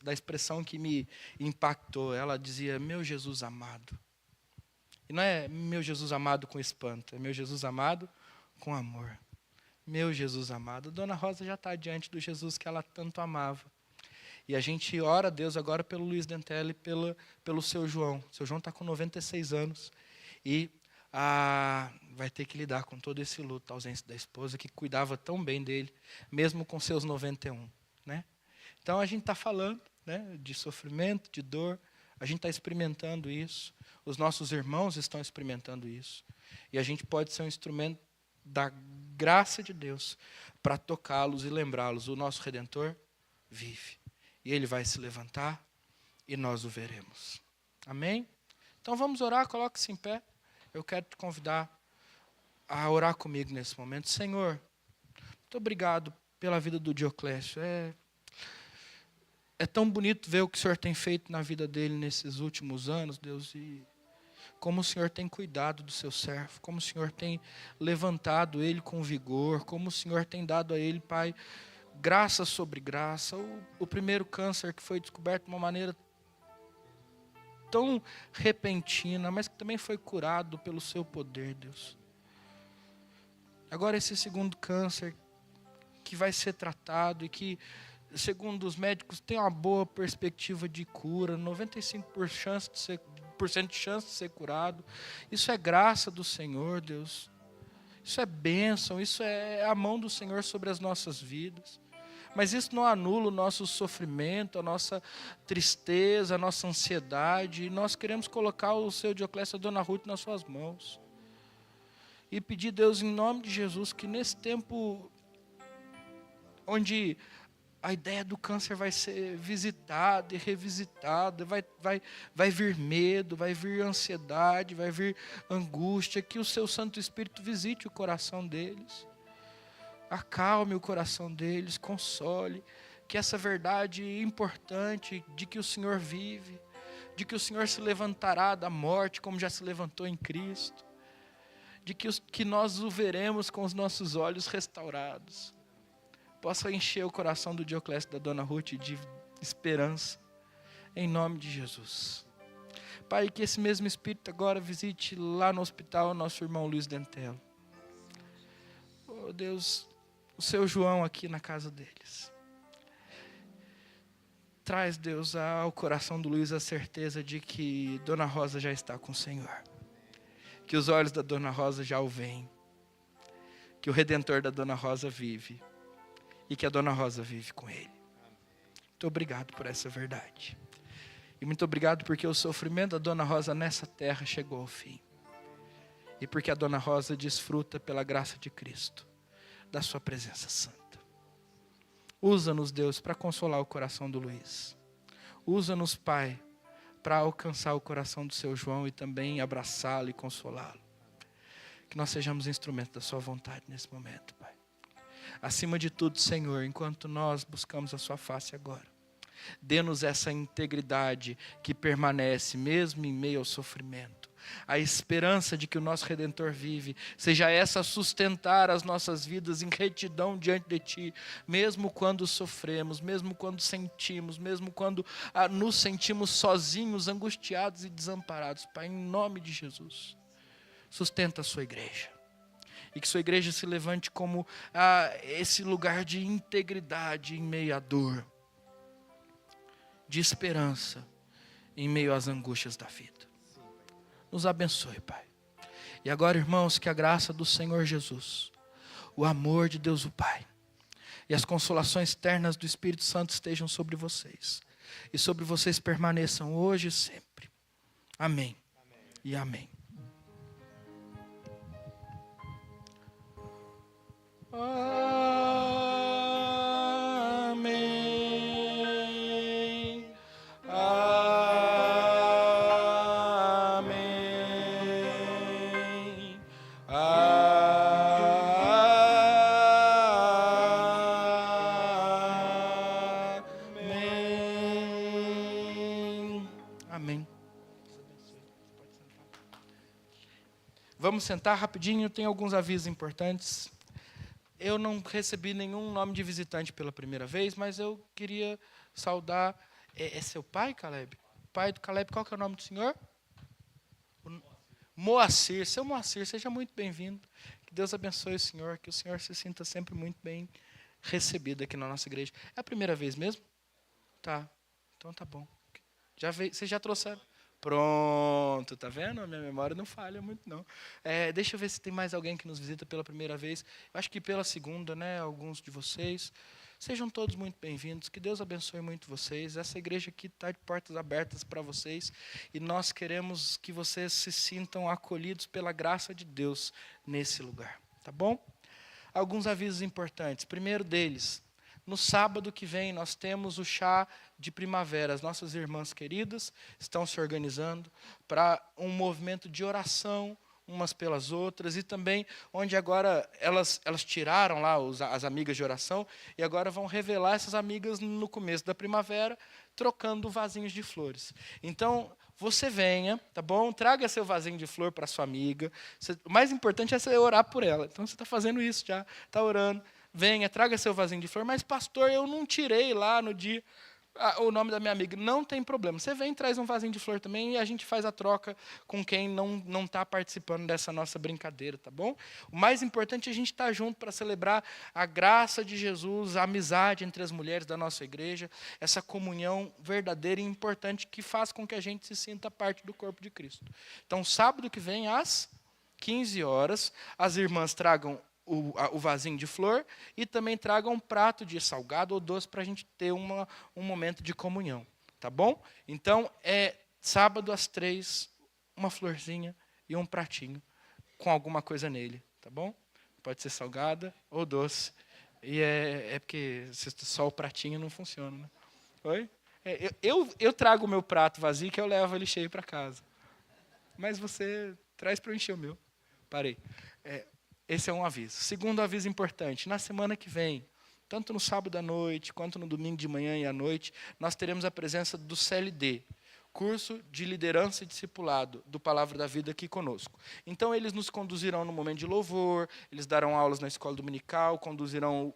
Speaker 1: da expressão que me impactou. Ela dizia, meu Jesus amado. E não é meu Jesus amado com espanto, é meu Jesus amado com amor. Meu Jesus amado. A Dona Rosa já está diante do Jesus que ela tanto amava. E a gente ora a Deus agora pelo Luiz Dentello e pelo seu João. O seu João está com 96 anos. E vai ter que lidar com todo esse luto, a ausência da esposa, que cuidava tão bem dele, mesmo com seus 91. Né? Então a gente está falando, né, de sofrimento, de dor, a gente está experimentando isso, os nossos irmãos estão experimentando isso. E a gente pode ser um instrumento da graça de Deus para tocá-los e lembrá-los. O nosso Redentor vive. E ele vai se levantar e nós o veremos. Amém? Então vamos orar, coloque-se em pé. Eu quero te convidar a orar comigo nesse momento. Senhor, muito obrigado pela vida do Dioclésio. É tão bonito ver o que o Senhor tem feito na vida dele nesses últimos anos, Deus, e como o Senhor tem cuidado do seu servo, como o Senhor tem levantado ele com vigor, como o Senhor tem dado a ele, Pai, graça sobre graça. O primeiro câncer que foi descoberto de uma maneira tão repentina, mas que também foi curado pelo seu poder, Deus. Agora esse segundo câncer que vai ser tratado e que, segundo os médicos, tem uma boa perspectiva de cura, 95% de chance de ser curado. Isso é graça do Senhor, Deus. Isso é bênção, isso é a mão do Senhor sobre as nossas vidas. Mas isso não anula o nosso sofrimento, a nossa tristeza, a nossa ansiedade. E nós queremos colocar o seu Dioclésio e a Dona Ruth nas suas mãos. E pedir, Deus, em nome de Jesus, que nesse tempo onde a ideia do câncer vai ser visitada e revisitada, vai vir medo, vai vir ansiedade, vai vir angústia, que o seu Santo Espírito visite o coração deles. Acalme o coração deles, console, que essa verdade importante de que o Senhor vive, de que o Senhor se levantará da morte como já se levantou em Cristo, de que nós o veremos com os nossos olhos restaurados, possa encher o coração do Dioclésio e da Dona Ruth de esperança, em nome de Jesus. Pai, que esse mesmo Espírito agora visite lá no hospital o nosso irmão Luiz Dentello. Oh Deus, o seu João aqui na casa deles. Traz, Deus, ao coração do Luiz a certeza de que Dona Rosa já está com o Senhor. Que os olhos da Dona Rosa já o veem. Que o Redentor da Dona Rosa vive. E que a Dona Rosa vive com ele. Muito obrigado por essa verdade. E muito obrigado porque o sofrimento da Dona Rosa nessa terra chegou ao fim. E porque a Dona Rosa desfruta pela graça de Cristo da sua presença santa. Usa-nos, Deus, para consolar o coração do Luiz. Usa-nos, Pai, para alcançar o coração do seu João e também abraçá-lo e consolá-lo. Que nós sejamos instrumentos da sua vontade nesse momento, Pai. Acima de tudo, Senhor, enquanto nós buscamos a sua face agora, dê-nos essa integridade que permanece mesmo em meio ao sofrimento. a esperança de que o nosso Redentor vive, seja essa a sustentar as nossas vidas em retidão diante de Ti, mesmo quando sofremos, mesmo quando sentimos, mesmo quando nos sentimos sozinhos, angustiados e desamparados. Pai, em nome de Jesus, sustenta a sua igreja. E que sua igreja se levante como esse lugar de integridade em meio à dor, de esperança em meio às angústias da vida. Nos abençoe, Pai. E agora, irmãos, que a graça do Senhor Jesus, o amor de Deus o Pai e as consolações ternas do Espírito Santo estejam sobre vocês. E sobre vocês permaneçam hoje e sempre. Amém. E amém. Amém. Amém. Amém. Amém. Vamos sentar rapidinho, tem alguns avisos importantes. Eu não recebi nenhum nome de visitante pela primeira vez, mas eu queria saudar. É seu pai, Caleb? Pai do Caleb, qual que é o nome do senhor? Moacir. Seu Moacir, seja muito bem-vindo. Que Deus abençoe o senhor, que o senhor se sinta sempre muito bem recebido aqui na nossa igreja. É a primeira vez mesmo? Tá. Então tá bom. Vocês já trouxeram? Pronto, tá vendo? A minha memória não falha muito, não. Deixa eu ver se tem mais alguém que nos visita pela primeira vez. Eu acho que pela segunda, né? Alguns de vocês. Sejam todos muito bem-vindos. Que Deus abençoe muito vocês. Essa igreja aqui está de portas abertas para vocês. E nós queremos que vocês se sintam acolhidos pela graça de Deus nesse lugar. Tá bom? Alguns avisos importantes. Primeiro deles, no sábado que vem nós temos o chá de primavera. As nossas irmãs queridas estão se organizando para um movimento de oração umas pelas outras, e também onde agora elas tiraram lá as amigas de oração e agora vão revelar essas amigas no começo da primavera, trocando vasinhos de flores. Então, você venha, tá bom? Traga seu vasinho de flor para sua amiga. O mais importante é você orar por ela. Então, você está fazendo isso já, está orando. Venha, traga seu vasinho de flor. Mas, pastor, eu não tirei lá no dia o nome da minha amiga. Não tem problema. Você vem, traz um vasinho de flor também e a gente faz a troca com quem não está participando dessa nossa brincadeira, tá bom? O mais importante é a gente estar junto para celebrar a graça de Jesus, a amizade entre as mulheres da nossa igreja, essa comunhão verdadeira e importante que faz com que a gente se sinta parte do corpo de Cristo. Então, sábado que vem, às 15 horas, as irmãs tragam o vasinho de flor e também tragam um prato de salgado ou doce para a gente ter um momento de comunhão, tá bom? Então, sábado às 3, uma florzinha e um pratinho com alguma coisa nele, tá bom? Pode ser salgada ou doce. E porque só o pratinho não funciona, né? Oi? Eu trago o meu prato vazio que eu levo ele cheio para casa. Mas você traz para eu encher o meu. Parei. Esse é um aviso. Segundo aviso importante, na semana que vem, tanto no sábado à noite, quanto no domingo de manhã e à noite, nós teremos a presença do CLD, Curso de Liderança e Discipulado do Palavra da Vida aqui conosco. Então, eles nos conduzirão no momento de louvor, eles darão aulas na escola dominical, conduzirão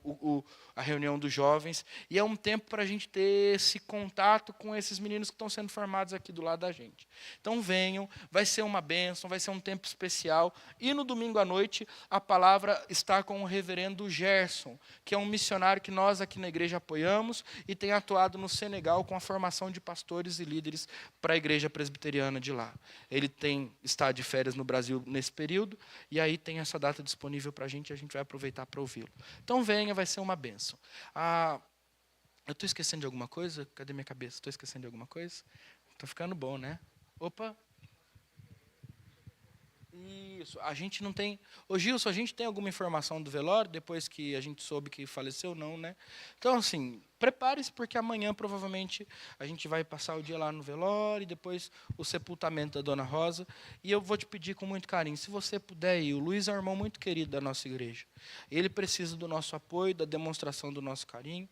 Speaker 1: a reunião dos jovens, e é um tempo para a gente ter esse contato com esses meninos que estão sendo formados aqui do lado da gente. Então, venham, vai ser uma bênção, vai ser um tempo especial, e no domingo à noite, a palavra está com o reverendo Gerson, que é um missionário que nós aqui na igreja apoiamos, e tem atuado no Senegal com a formação de pastores e líderes para a igreja presbiteriana de lá. Ele está de férias no Brasil nesse período, e aí tem essa data disponível para a gente vai aproveitar para ouvi-lo. Então venha, vai ser uma bênção. Eu estou esquecendo de alguma coisa? Cadê minha cabeça? Estou esquecendo de alguma coisa? Estou ficando bom, né? Opa! Isso, a gente não tem... Ô Gilson, a gente tem alguma informação do velório, depois que a gente soube que faleceu, não, né? Então, assim, prepare-se, porque amanhã, provavelmente, a gente vai passar o dia lá no velório, e depois o sepultamento da Dona Rosa, e eu vou te pedir com muito carinho, se você puder ir, o Luiz é um irmão muito querido da nossa igreja. Ele precisa do nosso apoio, da demonstração do nosso carinho,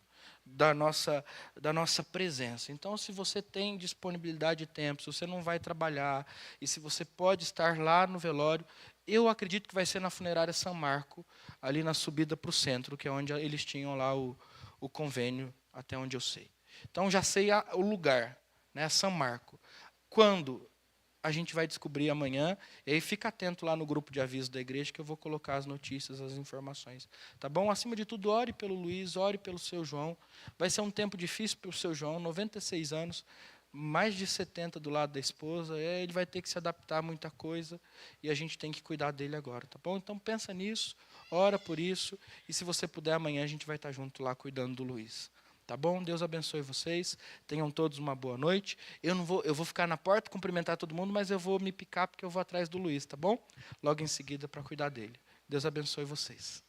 Speaker 1: da nossa presença. Então, se você tem disponibilidade de tempo, se você não vai trabalhar, e se você pode estar lá no velório, eu acredito que vai ser na funerária São Marco, ali na subida para o centro, que é onde eles tinham lá o convênio, até onde eu sei. Então, já sei o lugar, né, São Marco. Quando? A gente vai descobrir amanhã, e aí fica atento lá no grupo de aviso da igreja, que eu vou colocar as notícias, as informações. Tá bom? Acima de tudo, ore pelo Luiz, ore pelo seu João. Vai ser um tempo difícil para o seu João, 96 anos, mais de 70 do lado da esposa, ele vai ter que se adaptar a muita coisa, e a gente tem que cuidar dele agora, tá bom? Então pensa nisso, ora por isso, e se você puder, amanhã a gente vai estar junto lá cuidando do Luiz. Tá bom? Deus abençoe vocês. Tenham todos uma boa noite. Eu vou ficar na porta, cumprimentar todo mundo, mas eu vou me picar porque eu vou atrás do Luiz, tá bom? Logo em seguida para cuidar dele. Deus abençoe vocês.